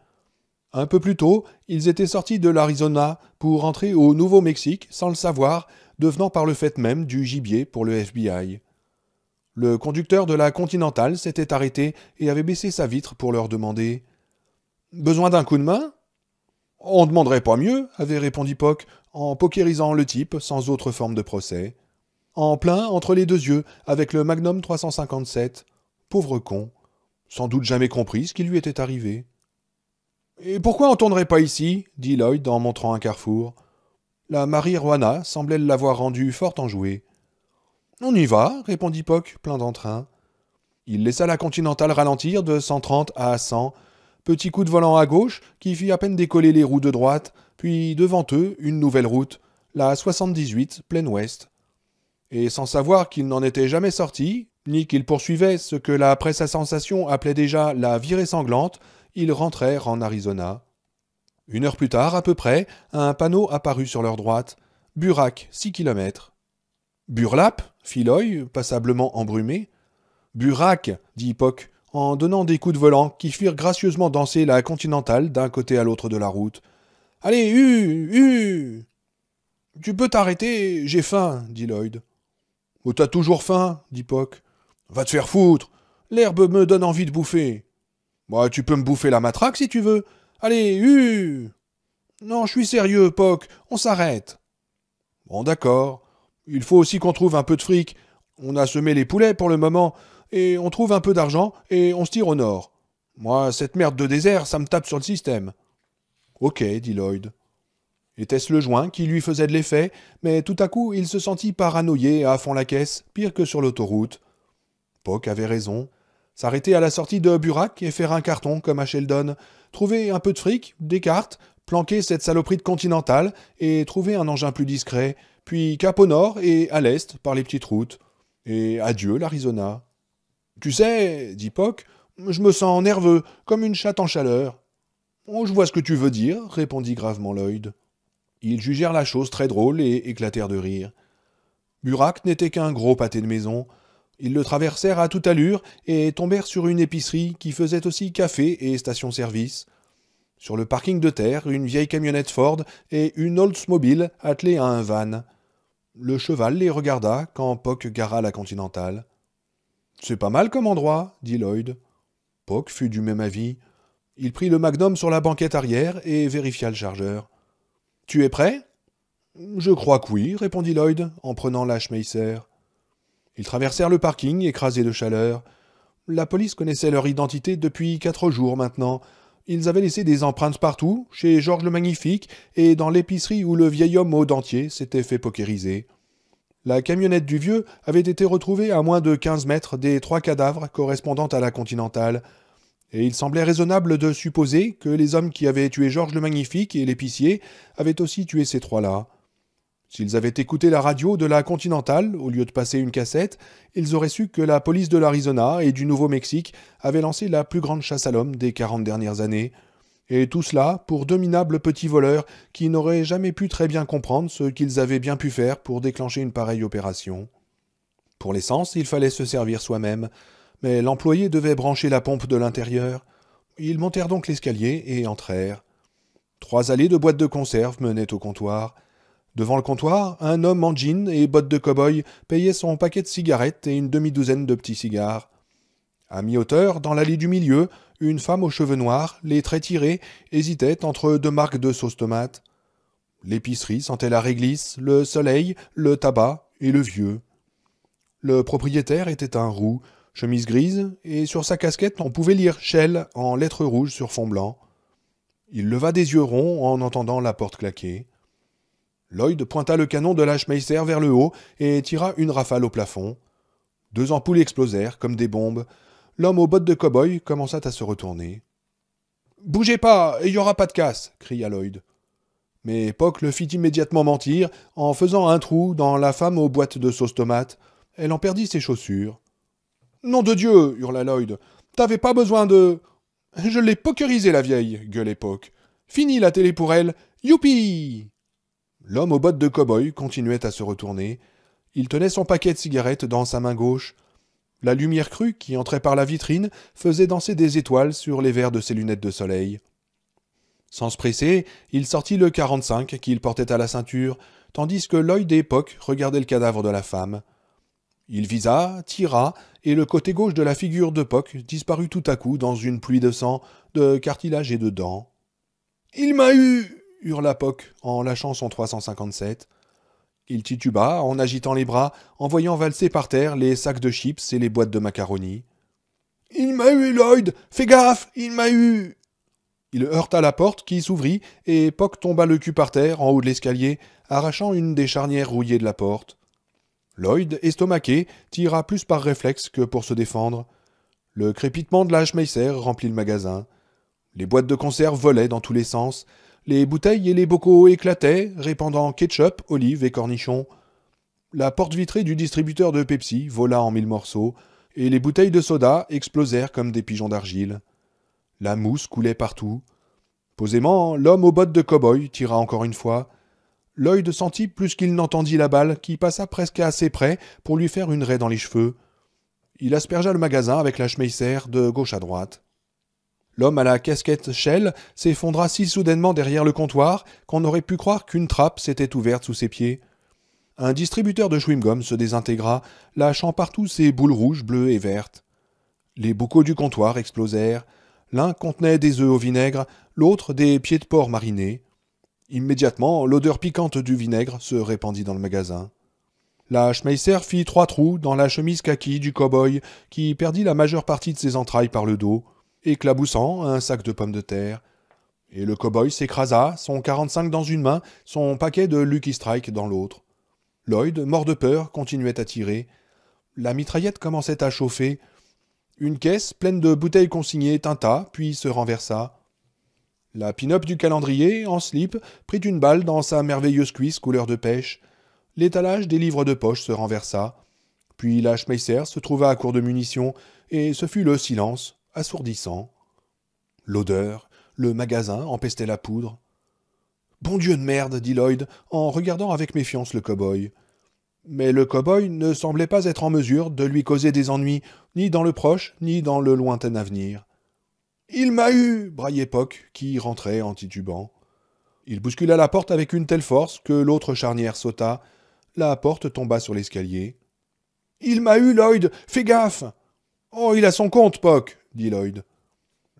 Un peu plus tôt, ils étaient sortis de l'Arizona pour entrer au Nouveau-Mexique sans le savoir, devenant par le fait même du gibier pour le FBI. Le conducteur de la Continentale s'était arrêté et avait baissé sa vitre pour leur demander « Besoin d'un coup de main ?»« On ne demanderait pas mieux, » avait répondu Pock, en pokérisant le type sans autre forme de procès. En plein entre les 2 yeux, avec le Magnum 357. Pauvre con. Sans doute jamais compris ce qui lui était arrivé. « Et pourquoi on tournerait pas ici ?» dit Lloyd en montrant un carrefour. La marijuana semblait l'avoir rendu fort enjoué. « On y va, » répondit Pock, plein d'entrain. Il laissa la Continentale ralentir de 130 à 100. Petit coup de volant à gauche qui fit à peine décoller les roues de droite, puis devant eux, une nouvelle route, la 78, pleine ouest. Et sans savoir qu'il n'en était jamais sorti, ni qu'il poursuivait ce que la presse à sensation appelait déjà la virée sanglante, ils rentrèrent en Arizona. 1 heure plus tard, à peu près, un panneau apparut sur leur droite. Burac, 6 kilomètres. Burlap fit Lloyd, passablement embrumé. Burac, dit Pock, en donnant des coups de volant qui firent gracieusement danser la Continentale d'un côté à l'autre de la route. Allez, Tu peux t'arrêter, j'ai faim, dit Lloyd. Oh, t'as toujours faim, dit Pock. Va te faire foutre. L'herbe me donne envie de bouffer. Bah, tu peux me bouffer la matraque si tu veux. Allez, Non, je suis sérieux, Pock, on s'arrête. Bon, d'accord. Il faut aussi qu'on trouve un peu de fric. On a semé les poulets pour le moment, et on trouve un peu d'argent, et on se tire au nord. Moi, cette merde de désert, ça me tape sur le système. Ok, dit Lloyd. Était-ce le joint qui lui faisait de l'effet, mais tout à coup il se sentit paranoïé à fond la caisse, pire que sur l'autoroute. Pock avait raison. S'arrêter à la sortie de Burac et faire un carton comme à Sheldon, trouver un peu de fric, des cartes, planquer cette saloperie de Continentale et trouver un engin plus discret, puis cap au nord et à l'est par les petites routes. Et adieu l'Arizona. Tu sais, dit Pock, je me sens nerveux, comme une chatte en chaleur. Oh, je vois ce que tu veux dire, répondit gravement Lloyd. Ils jugèrent la chose très drôle et éclatèrent de rire. Burac n'était qu'un gros pâté de maison. Ils le traversèrent à toute allure et tombèrent sur une épicerie qui faisait aussi café et station-service. Sur le parking de terre, une vieille camionnette Ford et une Oldsmobile attelée à un van. Le cheval les regarda quand Pock gara la Continentale. « C'est pas mal comme endroit, » dit Lloyd. Pock fut du même avis. Il prit le Magnum sur la banquette arrière et vérifia le chargeur. « Tu es prêt ?»« Je crois que oui, » répondit Lloyd, en prenant la Schmeisser. Ils traversèrent le parking, écrasés de chaleur. La police connaissait leur identité depuis 4 jours maintenant. Ils avaient laissé des empreintes partout, chez Georges le Magnifique et dans l'épicerie où le vieil homme au dentier s'était fait poquériser. La camionnette du vieux avait été retrouvée à moins de 15 mètres des 3 cadavres correspondant à la Continentale. Et il semblait raisonnable de supposer que les hommes qui avaient tué Georges le Magnifique et l'épicier avaient aussi tué ces 3-là. S'ils avaient écouté la radio de la Continentale, au lieu de passer une cassette, ils auraient su que la police de l'Arizona et du Nouveau-Mexique avait lancé la plus grande chasse à l'homme des 40 dernières années. Et tout cela pour 2 minables petits voleurs qui n'auraient jamais pu très bien comprendre ce qu'ils avaient bien pu faire pour déclencher une pareille opération. Pour l'essence, il fallait se servir soi-même, mais l'employé devait brancher la pompe de l'intérieur. Ils montèrent donc l'escalier et entrèrent. 3 allées de boîtes de conserve menaient au comptoir. Devant le comptoir, un homme en jean et bottes de cow-boy payait son paquet de cigarettes et une demi-douzaine de petits cigares. À mi-hauteur, dans l'allée du milieu, une femme aux cheveux noirs, les traits tirés, hésitait entre 2 marques de sauce tomate. L'épicerie sentait la réglisse, le soleil, le tabac et le vieux. Le propriétaire était un roux, chemise grise, et sur sa casquette on pouvait lire Shell en lettres rouges sur fond blanc. Il leva des yeux ronds en entendant la porte claquer. Lloyd pointa le canon de la Schmeisser vers le haut et tira une rafale au plafond. 2 ampoules explosèrent comme des bombes. L'homme aux bottes de cow-boy commença à se retourner. « Bougez pas, il n'y aura pas de casse !» cria Lloyd. Mais Puck le fit immédiatement mentir en faisant un trou dans la femme aux boîtes de sauce tomate. Elle en perdit ses chaussures. « Nom de Dieu !» hurla Lloyd. « T'avais pas besoin de... »« Je l'ai pokerisée, la vieille !» gueulait Puck. « Fini la télé pour elle. Youpi !» L'homme aux bottes de cow-boy continuait à se retourner. Il tenait son paquet de cigarettes dans sa main gauche. La lumière crue qui entrait par la vitrine faisait danser des étoiles sur les verres de ses lunettes de soleil. Sans se presser, il sortit le 45 qu'il portait à la ceinture, tandis que Lloyd et Puck regardaient le cadavre de la femme. Il visa, tira, et le côté gauche de la figure de Puck disparut tout à coup dans une pluie de sang, de cartilage et de dents. « Il m'a eu !» hurla Puck en lâchant son 357. Il tituba en agitant les bras, en voyant valser par terre les sacs de chips et les boîtes de macaroni. « Il m'a eu, Lloyd! Fais gaffe! Il m'a eu !» Il heurta la porte qui s'ouvrit et Puck tomba le cul par terre en haut de l'escalier, arrachant une des charnières rouillées de la porte. Lloyd, estomaqué, tira plus par réflexe que pour se défendre. Le crépitement de la Schmeisser remplit le magasin. Les boîtes de conserve volaient dans tous les sens. Les bouteilles et les bocaux éclataient, répandant ketchup, olives et cornichons. La porte vitrée du distributeur de Pepsi vola en 1000 morceaux, et les bouteilles de soda explosèrent comme des pigeons d'argile. La mousse coulait partout. Posément, l'homme aux bottes de cow-boy tira encore une fois. Lloyd sentit plus qu'il n'entendit la balle qui passa presque assez près pour lui faire une raie dans les cheveux. Il aspergea le magasin avec la Schmeisser de gauche à droite. L'homme à la casquette Shell s'effondra si soudainement derrière le comptoir qu'on aurait pu croire qu'une trappe s'était ouverte sous ses pieds. Un distributeur de chewing-gum se désintégra, lâchant partout ses boules rouges, bleues et vertes. Les bocaux du comptoir explosèrent. L'un contenait des œufs au vinaigre, l'autre des pieds de porc marinés. Immédiatement, l'odeur piquante du vinaigre se répandit dans le magasin. La Schmeisser fit 3 trous dans la chemise kaki du cow-boy qui perdit la majeure partie de ses entrailles par le dos, éclaboussant un sac de pommes de terre. Et le cow-boy s'écrasa, son 45 dans une main, son paquet de Lucky Strike dans l'autre. Lloyd, mort de peur, continuait à tirer. La mitraillette commençait à chauffer. Une caisse pleine de bouteilles consignées tinta, puis se renversa. La pin-up du calendrier, en slip, prit une balle dans sa merveilleuse cuisse couleur de pêche. L'étalage des livres de poche se renversa. Puis la Schmeisser se trouva à court de munitions, et ce fut le silence, assourdissant. L'odeur, le magasin empestait la poudre. « Bon Dieu de merde !» dit Lloyd, en regardant avec méfiance le cow-boy. Mais le cow-boy ne semblait pas être en mesure de lui causer des ennuis, ni dans le proche, ni dans le lointain avenir. « Il m'a eu !» braillait Puck, qui rentrait en titubant. Il bouscula la porte avec une telle force que l'autre charnière sauta. La porte tomba sur l'escalier. « Il m'a eu, Lloyd! Fais gaffe !»« Oh, il a son compte, Puck !» dit Lloyd.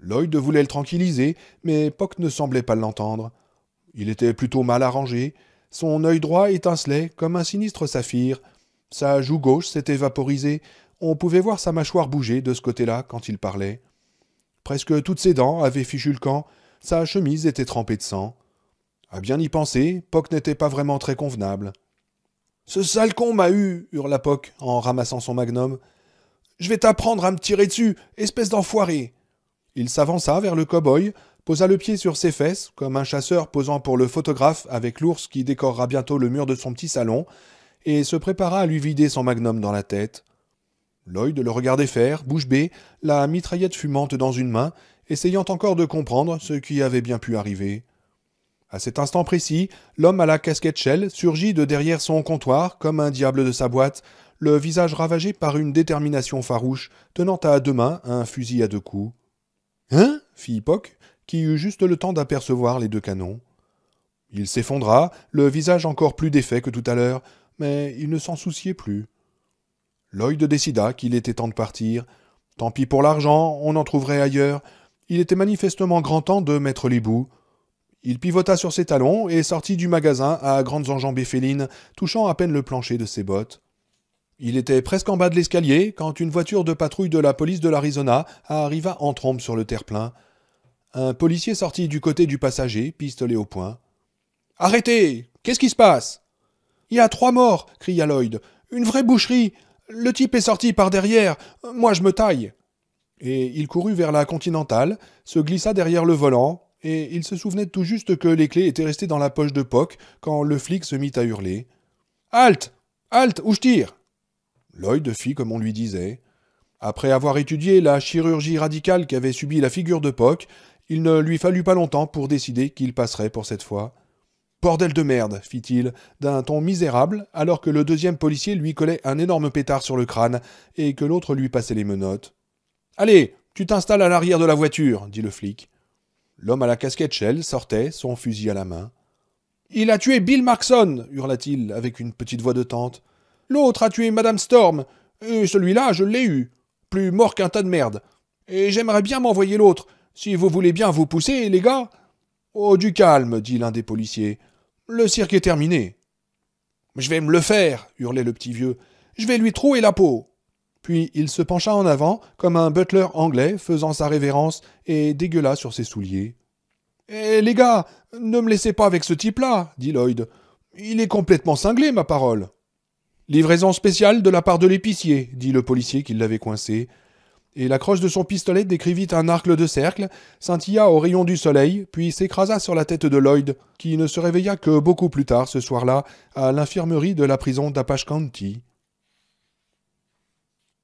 Lloyd voulait le tranquilliser, mais Puck ne semblait pas l'entendre. Il était plutôt mal arrangé. Son œil droit étincelait comme un sinistre saphir. Sa joue gauche s'était vaporisée. On pouvait voir sa mâchoire bouger de ce côté-là quand il parlait. Presque toutes ses dents avaient fichu le camp. Sa chemise était trempée de sang. À bien y penser, Puck n'était pas vraiment très convenable. « Ce sale con m'a eu !» hurla Puck en ramassant son magnum. « Je vais t'apprendre à me tirer dessus, espèce d'enfoiré !» Il s'avança vers le cow-boy, posa le pied sur ses fesses, comme un chasseur posant pour le photographe avec l'ours qui décorera bientôt le mur de son petit salon, et se prépara à lui vider son magnum dans la tête. Lloyd le regardait faire, bouche bée, la mitraillette fumante dans une main, essayant encore de comprendre ce qui avait bien pu arriver. À cet instant précis, l'homme à la casquette Shell surgit de derrière son comptoir comme un diable de sa boîte, le visage ravagé par une détermination farouche, tenant à 2 mains un fusil à 2 coups. « Hein ?» fit Puck, qui eut juste le temps d'apercevoir les 2 canons. Il s'effondra, le visage encore plus défait que tout à l'heure, mais il ne s'en souciait plus. Lloyd décida qu'il était temps de partir. Tant pis pour l'argent, on en trouverait ailleurs. Il était manifestement grand temps de mettre les bouts. Il pivota sur ses talons et sortit du magasin à grandes enjambées félines, touchant à peine le plancher de ses bottes. Il était presque en bas de l'escalier quand une voiture de patrouille de la police de l'Arizona arriva en trombe sur le terre-plein. Un policier sortit du côté du passager, pistolet au poing. « Arrêtez! Qu'est-ce qui se passe ?»« Il y a 3 morts !» cria Lloyd. « Une vraie boucherie! Le type est sorti par derrière. Moi, je me taille !» Et il courut vers la Continentale, se glissa derrière le volant, et il se souvenait tout juste que les clés étaient restées dans la poche de Poc quand le flic se mit à hurler. « Halte! Halte! Où je tire ?» Lloyd fit comme on lui disait. Après avoir étudié la chirurgie radicale qu'avait subie la figure de Poc, il ne lui fallut pas longtemps pour décider qu'il passerait pour cette fois. « Bordel de merde !» fit-il, d'un ton misérable, alors que le deuxième policier lui collait un énorme pétard sur le crâne et que l'autre lui passait les menottes. « Allez, tu t'installes à l'arrière de la voiture !» dit le flic. L'homme à la casquette shell sortait, son fusil à la main. « Il a tué Bill Markson !» hurla-t-il avec une petite voix de tante. « L'autre a tué Madame Storm, et celui-là, je l'ai eu. Plus mort qu'un tas de merde. Et j'aimerais bien m'envoyer l'autre, si vous voulez bien vous pousser, les gars. »« Oh, du calme, » dit l'un des policiers. « Le cirque est terminé. »« Je vais me le faire, » hurlait le petit vieux. « Je vais lui trouer la peau. » Puis il se pencha en avant, comme un butler anglais faisant sa révérence, et dégueula sur ses souliers. « Eh, les gars, ne me laissez pas avec ce type-là, » dit Lloyd. « Il est complètement cinglé, ma parole. »« Livraison spéciale de la part de l'épicier, » dit le policier qui l'avait coincé. Et la croche de son pistolet décrivit un arc de cercle, scintilla au rayon du soleil, puis s'écrasa sur la tête de Lloyd, qui ne se réveilla que beaucoup plus tard ce soir-là, à l'infirmerie de la prison d'Apache County.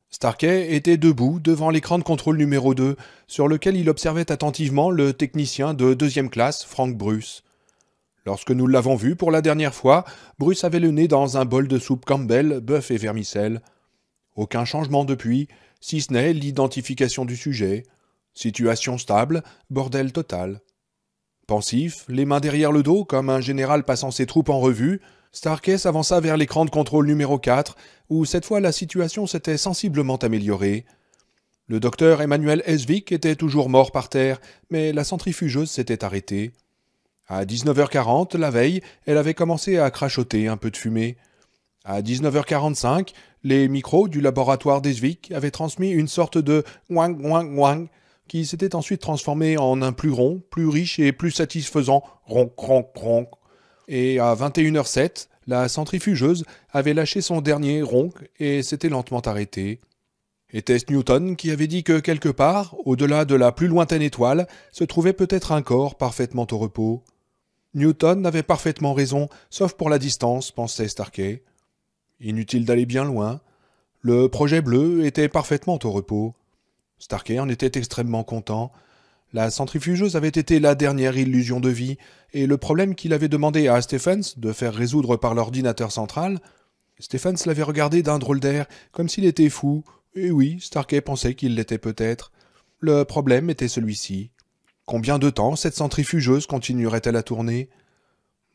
Starkey était debout devant l'écran de contrôle numéro 2, sur lequel il observait attentivement le technicien de 2e classe, Frank Bruce. Lorsque nous l'avons vu pour la dernière fois, Bruce avait le nez dans un bol de soupe Campbell, bœuf et vermicelle. Aucun changement depuis, si ce n'est l'identification du sujet. Situation stable, bordel total. Pensif, les mains derrière le dos, comme un général passant ses troupes en revue, Starkey s'avança vers l'écran de contrôle numéro 4, où cette fois la situation s'était sensiblement améliorée. Le docteur Emmanuel Esvik était toujours mort par terre, mais la centrifugeuse s'était arrêtée. À 19h40, la veille, elle avait commencé à crachoter un peu de fumée. À 19h45, les micros du laboratoire d'Esvik avaient transmis une sorte de « ouang ouang ouang » qui s'était ensuite transformé en un plus rond, plus riche et plus satisfaisant « ronc ronc ronc ». Et à 21h07, la centrifugeuse avait lâché son dernier ronc et s'était lentement arrêtée. Était-ce Newton qui avait dit que quelque part, au-delà de la plus lointaine étoile, se trouvait peut-être un corps parfaitement au repos? Newton avait parfaitement raison, sauf pour la distance, pensait Starkey. Inutile d'aller bien loin. Le projet bleu était parfaitement au repos. Starkey en était extrêmement content. La centrifugeuse avait été la dernière illusion de vie, et le problème qu'il avait demandé à Stephens de faire résoudre par l'ordinateur central, Stephens l'avait regardé d'un drôle d'air, comme s'il était fou, et oui, Starkey pensait qu'il l'était peut-être. Le problème était celui-ci. Combien de temps cette centrifugeuse continuerait-elle à tourner?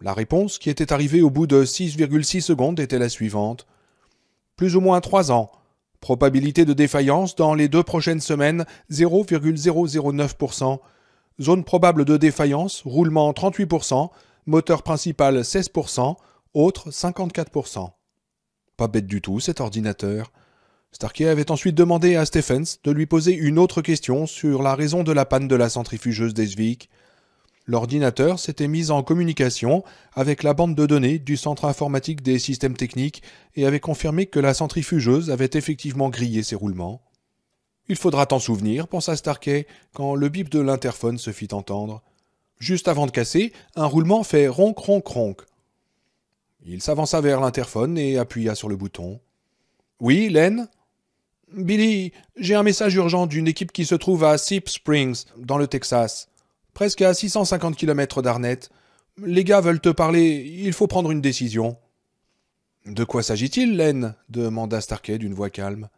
La réponse, qui était arrivée au bout de 6,6 secondes, était la suivante. Plus ou moins 3 ans. Probabilité de défaillance dans les 2 prochaines semaines, 0,009%. Zone probable de défaillance, roulement 38%, moteur principal 16%, autre 54%. Pas bête du tout cet ordinateur. Starkey avait ensuite demandé à Stephens de lui poser une autre question sur la raison de la panne de la centrifugeuse d'Esvik. L'ordinateur s'était mis en communication avec la bande de données du centre informatique des systèmes techniques et avait confirmé que la centrifugeuse avait effectivement grillé ses roulements. Il faudra t'en souvenir, pensa Starkey, quand le bip de l'interphone se fit entendre. Juste avant de casser, un roulement fait ronc ronc ronc. Il s'avança vers l'interphone et appuya sur le bouton. « Oui, Len ?»« Billy, j'ai un message urgent d'une équipe qui se trouve à Sip Springs, dans le Texas. Presque à 650 km d'Arnett. Les gars veulent te parler, il faut prendre une décision. »« De quoi s'agit-il, Len ?» demanda Starkey d'une voix calme.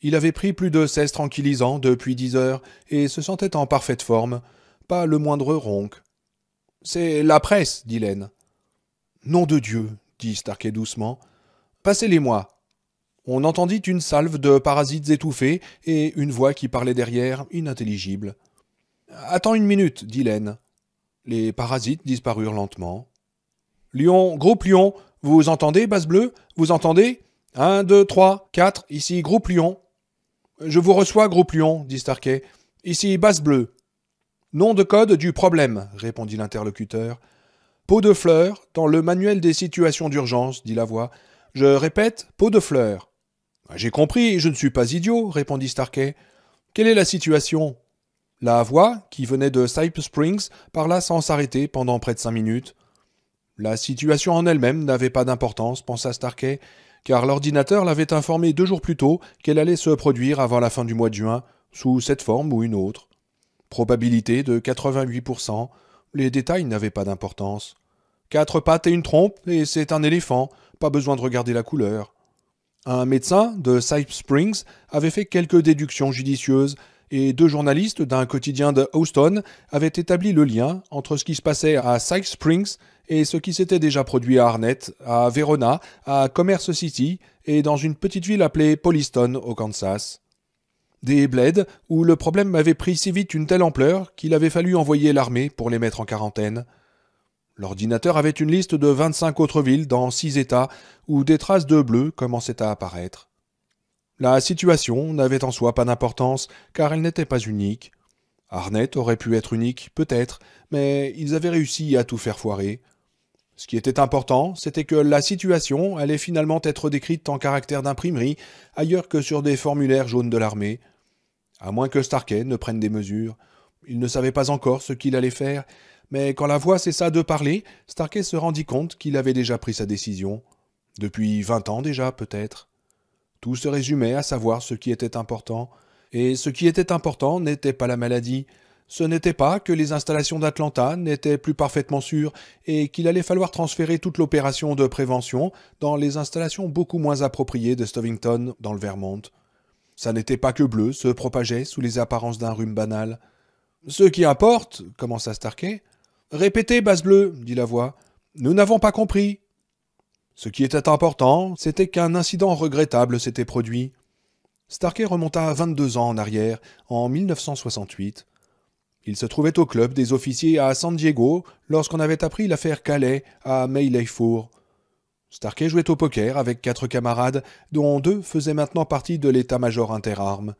Il avait pris plus de 16 tranquillisants depuis 10 heures et se sentait en parfaite forme, pas le moindre ronc. « C'est la presse, » dit Len. « Nom de Dieu, » dit Starkey doucement. « Passez-les-moi. » On entendit une salve de parasites étouffés et une voix qui parlait derrière, inintelligible. « Attends une minute, » dit Len. Les parasites disparurent lentement. Lion, groupe Lion, vous entendez, Basse Bleue? Vous entendez? 1, 2, 3, 4, ici groupe Lion. Je vous reçois, groupe Lion, dit Starkey. Ici Basse Bleue. Nom de code du problème, répondit l'interlocuteur. Pot de fleurs, dans le manuel des situations d'urgence, dit la voix. Je répète, pot de fleurs. J'ai compris, je ne suis pas idiot, répondit Starkey. Quelle est la situation? La voix, qui venait de Cypress Springs, parla sans s'arrêter pendant près de 5 minutes. La situation en elle-même n'avait pas d'importance, pensa Starkey, car l'ordinateur l'avait informé 2 jours plus tôt qu'elle allait se produire avant la fin du mois de juin, sous cette forme ou une autre. Probabilité de 88%, les détails n'avaient pas d'importance. 4 pattes et une trompe, et c'est un éléphant, pas besoin de regarder la couleur. Un médecin de Cypress Springs avait fait quelques déductions judicieuses, et 2 journalistes d'un quotidien de Houston avaient établi le lien entre ce qui se passait à Cypress Springs et ce qui s'était déjà produit à Arnett, à Verona, à Commerce City et dans une petite ville appelée Polliston au Kansas. Des bleds où le problème avait pris si vite une telle ampleur qu'il avait fallu envoyer l'armée pour les mettre en quarantaine. L'ordinateur avait une liste de 25 autres villes dans 6 États où des traces de bleu commençaient à apparaître. La situation n'avait en soi pas d'importance car elle n'était pas unique. Arnett aurait pu être unique, peut-être, mais ils avaient réussi à tout faire foirer. Ce qui était important, c'était que la situation allait finalement être décrite en caractères d'imprimerie ailleurs que sur des formulaires jaunes de l'armée. À moins que Starkey ne prenne des mesures. Il ne savait pas encore ce qu'il allait faire, mais quand la voix cessa de parler, Starkey se rendit compte qu'il avait déjà pris sa décision. Depuis 20 ans déjà, peut-être. Tout se résumait à savoir ce qui était important. Et ce qui était important n'était pas la maladie. Ce n'était pas que les installations d'Atlanta n'étaient plus parfaitement sûres et qu'il allait falloir transférer toute l'opération de prévention dans les installations beaucoup moins appropriées de Stovington dans le Vermont. Ça n'était pas que bleu se propageait sous les apparences d'un rhume banal. Ce qui importe, commença Starkey. Répétez, Basse Bleue, dit la voix. Nous n'avons pas compris. Ce qui était important, c'était qu'un incident regrettable s'était produit. Starkey remonta 22 ans en arrière, en 1968. Il se trouvait au club des officiers à San Diego lorsqu'on avait appris l'affaire Calais à May-Lay-Four. Starkey jouait au poker avec 4 camarades, dont 2 faisaient maintenant partie de l'état-major interarmes.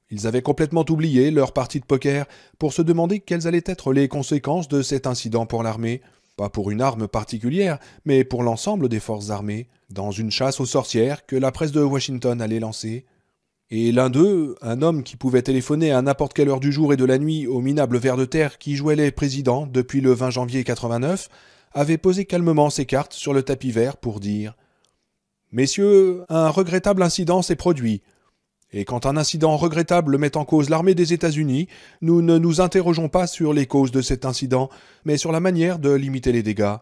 Ils avaient complètement oublié leur partie de poker pour se demander quelles allaient être les conséquences de cet incident pour l'armée, pas pour une arme particulière, mais pour l'ensemble des forces armées, dans une chasse aux sorcières que la presse de Washington allait lancer. Et l'un d'eux, un homme qui pouvait téléphoner à n'importe quelle heure du jour et de la nuit au minable ver de terre qui jouait les présidents depuis le 20 janvier 89, avait posé calmement ses cartes sur le tapis vert pour dire « Messieurs, un regrettable incident s'est produit. Et quand un incident regrettable met en cause l'armée des États-Unis, nous ne nous interrogeons pas sur les causes de cet incident, mais sur la manière de limiter les dégâts.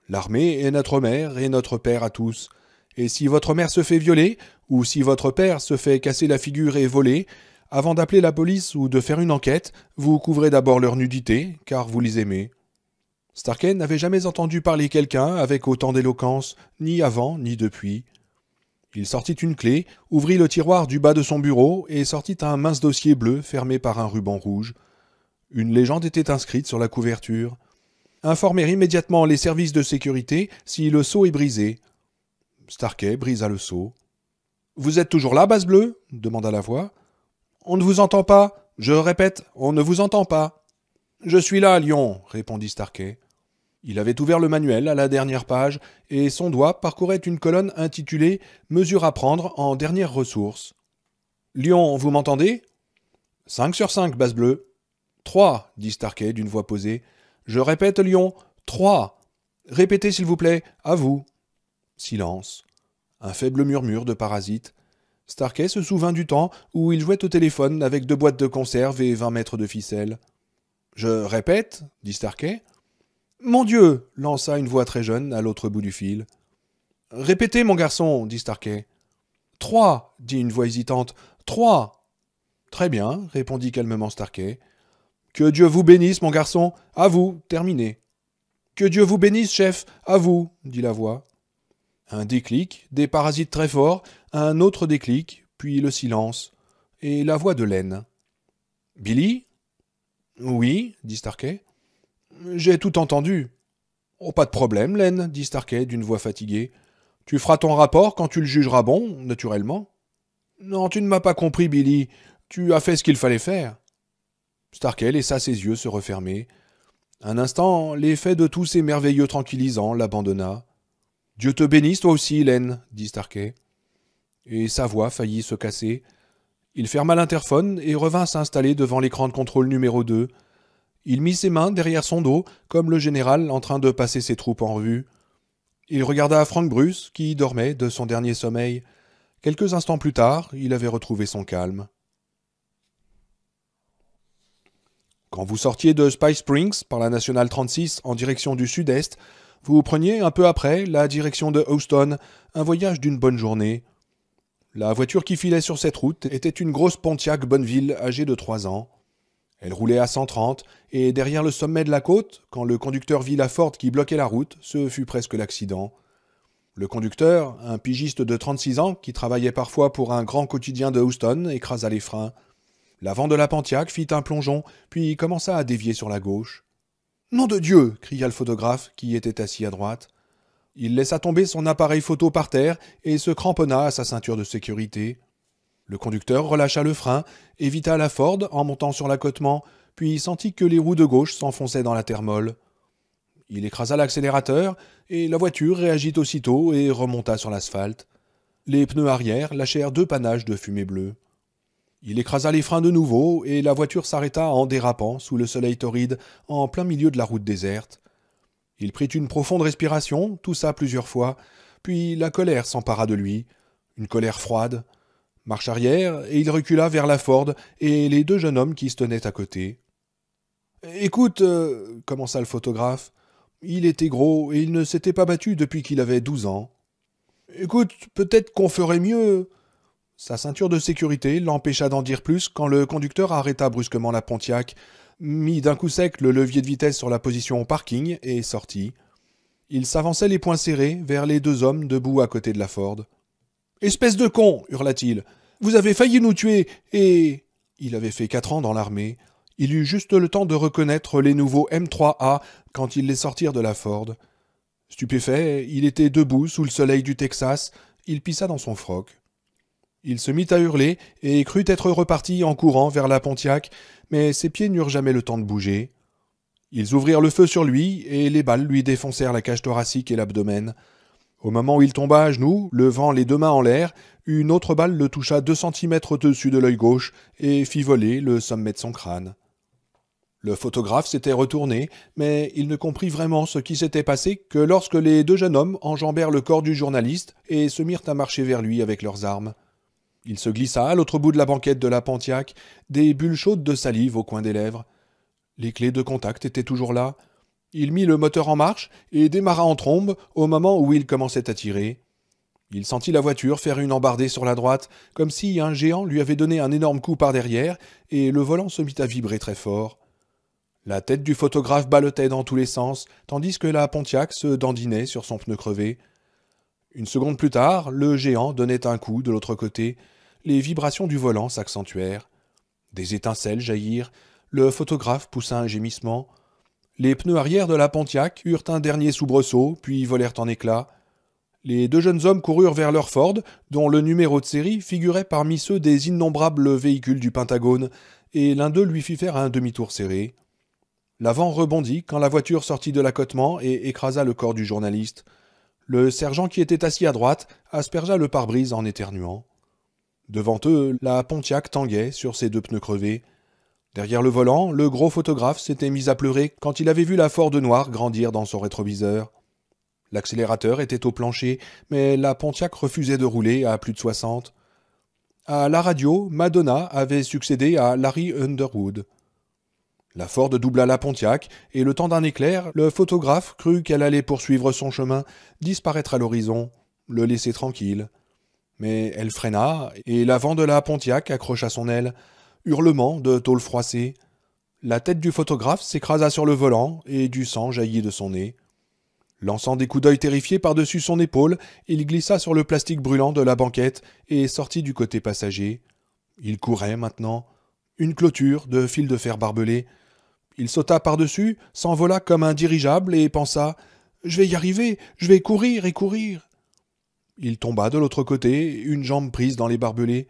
L'armée est notre mère et notre père à tous. Et si votre mère se fait violer, ou si votre père se fait casser la figure et voler, avant d'appeler la police ou de faire une enquête, vous couvrez d'abord leur nudité, car vous les aimez. » Starkey n'avait jamais entendu parler quelqu'un avec autant d'éloquence, ni avant ni depuis. Il sortit une clé, ouvrit le tiroir du bas de son bureau et sortit un mince dossier bleu fermé par un ruban rouge. Une légende était inscrite sur la couverture. Informer immédiatement les services de sécurité si le seau est brisé. Starkey brisa le seau. « Vous êtes toujours là, Basse Bleue » demanda la voix. « On ne vous entend pas. Je répète, on ne vous entend pas. »« Je suis là, Lion » répondit Starkey. Il avait ouvert le manuel à la dernière page et son doigt parcourait une colonne intitulée « Mesures à prendre en dernière ressource ». « Lion, vous m'entendez ?»« 5 sur 5, Basse Bleue. »« 3, dit Starkey d'une voix posée. « Je répète, Lion, 3. Répétez, s'il vous plaît, à vous. » Silence. Un faible murmure de parasites. Starkey se souvint du temps où il jouait au téléphone avec 2 boîtes de conserve et 20 mètres de ficelle. « Je répète, dit Starkey. »« Mon Dieu !» lança une voix très jeune à l'autre bout du fil. « Répétez, mon garçon, dit Starkey. »« 3, dit une voix hésitante. 3. »« Très bien, répondit calmement Starkey. »« Que Dieu vous bénisse, mon garçon. À vous, terminé. »« Que Dieu vous bénisse, chef. À vous, dit la voix. Un déclic, des parasites très forts, un autre déclic, puis le silence, et la voix de Len. « Billy ?»« Oui, dit Starkey. »« J'ai tout entendu. Oh, pas de problème, Len, dit Starkey d'une voix fatiguée. Tu feras ton rapport quand tu le jugeras bon, naturellement. Non, tu ne m'as pas compris, Billy. Tu as fait ce qu'il fallait faire. Starkey laissa ses yeux se refermer. Un instant, l'effet de tous ces merveilleux tranquillisants l'abandonna. Dieu te bénisse, toi aussi, Len, dit Starkey. Et sa voix faillit se casser. Il ferma l'interphone et revint s'installer devant l'écran de contrôle numéro 2. Il mit ses mains derrière son dos, comme le général en train de passer ses troupes en revue. Il regarda Frank Bruce, qui dormait de son dernier sommeil. Quelques instants plus tard, il avait retrouvé son calme. Quand vous sortiez de Spice Springs par la nationale 36 en direction du sud-est, vous preniez un peu après la direction de Houston, un voyage d'une bonne journée. La voiture qui filait sur cette route était une grosse Pontiac Bonneville âgée de 3 ans. Elle roulait à 130, et derrière le sommet de la côte, quand le conducteur vit la Ford qui bloquait la route, ce fut presque l'accident. Le conducteur, un pigiste de 36 ans, qui travaillait parfois pour un grand quotidien de Houston, écrasa les freins. L'avant de la Pontiac fit un plongeon, puis commença à dévier sur la gauche. « Nom de Dieu !» cria le photographe, qui était assis à droite. Il laissa tomber son appareil photo par terre et se cramponna à sa ceinture de sécurité. Le conducteur relâcha le frein, évita la Ford en montant sur l'accotement, puis sentit que les roues de gauche s'enfonçaient dans la terre molle. Il écrasa l'accélérateur, et la voiture réagit aussitôt et remonta sur l'asphalte. Les pneus arrière lâchèrent 2 panaches de fumée bleue. Il écrasa les freins de nouveau, et la voiture s'arrêta en dérapant sous le soleil torride, en plein milieu de la route déserte. Il prit une profonde respiration, toussa plusieurs fois, puis la colère s'empara de lui, une colère froide. Marche arrière, et il recula vers la Ford et les 2 jeunes hommes qui se tenaient à côté. « Écoute, commença le photographe. Il était gros et il ne s'était pas battu depuis qu'il avait 12 ans. « Écoute, peut-être qu'on ferait mieux. » Sa ceinture de sécurité l'empêcha d'en dire plus quand le conducteur arrêta brusquement la Pontiac, mit d'un coup sec le levier de vitesse sur la position parking et sortit. Il s'avançait les poings serrés vers les 2 hommes debout à côté de la Ford. « Espèce de con !» hurla-t-il. « Vous avez failli nous tuer et... » Il avait fait 4 ans dans l'armée. Il eut juste le temps de reconnaître les nouveaux M3A quand ils les sortirent de la Ford. Stupéfait, il était debout sous le soleil du Texas. Il pissa dans son froc. Il se mit à hurler et crut être reparti en courant vers la Pontiac, mais ses pieds n'eurent jamais le temps de bouger. Ils ouvrirent le feu sur lui et les balles lui défoncèrent la cage thoracique et l'abdomen. Au moment où il tomba à genoux, levant les 2 mains en l'air, une autre balle le toucha 2 centimètres au-dessus de l'œil gauche et fit voler le sommet de son crâne. Le photographe s'était retourné, mais il ne comprit vraiment ce qui s'était passé que lorsque les 2 jeunes hommes enjambèrent le corps du journaliste et se mirent à marcher vers lui avec leurs armes. Il se glissa à l'autre bout de la banquette de la Pontiac, des bulles chaudes de salive au coin des lèvres. Les clés de contact étaient toujours là. Il mit le moteur en marche et démarra en trombe au moment où il commençait à tirer. Il sentit la voiture faire une embardée sur la droite, comme si un géant lui avait donné un énorme coup par derrière, et le volant se mit à vibrer très fort. La tête du photographe ballottait dans tous les sens, tandis que la Pontiac se dandinait sur son pneu crevé. Une seconde plus tard, le géant donnait un coup de l'autre côté. Les vibrations du volant s'accentuèrent. Des étincelles jaillirent. Le photographe poussa un gémissement. Les pneus arrière de la Pontiac eurent un dernier soubresaut, puis volèrent en éclats. Les 2 jeunes hommes coururent vers leur Ford, dont le numéro de série figurait parmi ceux des innombrables véhicules du Pentagone, et l'un d'eux lui fit faire un demi-tour serré. L'avant rebondit quand la voiture sortit de l'accotement et écrasa le corps du journaliste. Le sergent qui était assis à droite aspergea le pare-brise en éternuant. Devant eux, la Pontiac tanguait sur ses 2 pneus crevés. Derrière le volant, le gros photographe s'était mis à pleurer quand il avait vu la Ford noire grandir dans son rétroviseur. L'accélérateur était au plancher, mais la Pontiac refusait de rouler à plus de 60. À la radio, Madonna avait succédé à Larry Underwood. La Ford doubla la Pontiac, et le temps d'un éclair, le photographe crut qu'elle allait poursuivre son chemin, disparaître à l'horizon, le laisser tranquille. Mais elle freina, et l'avant de la Pontiac accrocha son aile. Hurlement de tôle froissée. La tête du photographe s'écrasa sur le volant, et du sang jaillit de son nez. Lançant des coups d'œil terrifiés par-dessus son épaule, il glissa sur le plastique brûlant de la banquette et sortit du côté passager. Il courait maintenant. Une clôture de fil de fer barbelé. Il sauta par-dessus, s'envola comme un dirigeable et pensa « Je vais y arriver, je vais courir et courir !» Il tomba de l'autre côté, une jambe prise dans les barbelés.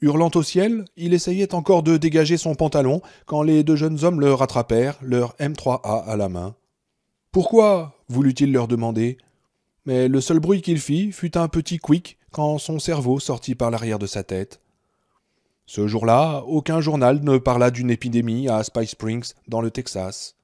Hurlant au ciel, il essayait encore de dégager son pantalon quand les deux jeunes hommes le rattrapèrent, leur M3A à la main. « Pourquoi » voulut-il leur demander. Mais le seul bruit qu'il fit fut un petit couic quand son cerveau sortit par l'arrière de sa tête. Ce jour-là, aucun journal ne parla d'une épidémie à Spice Springs, dans le Texas.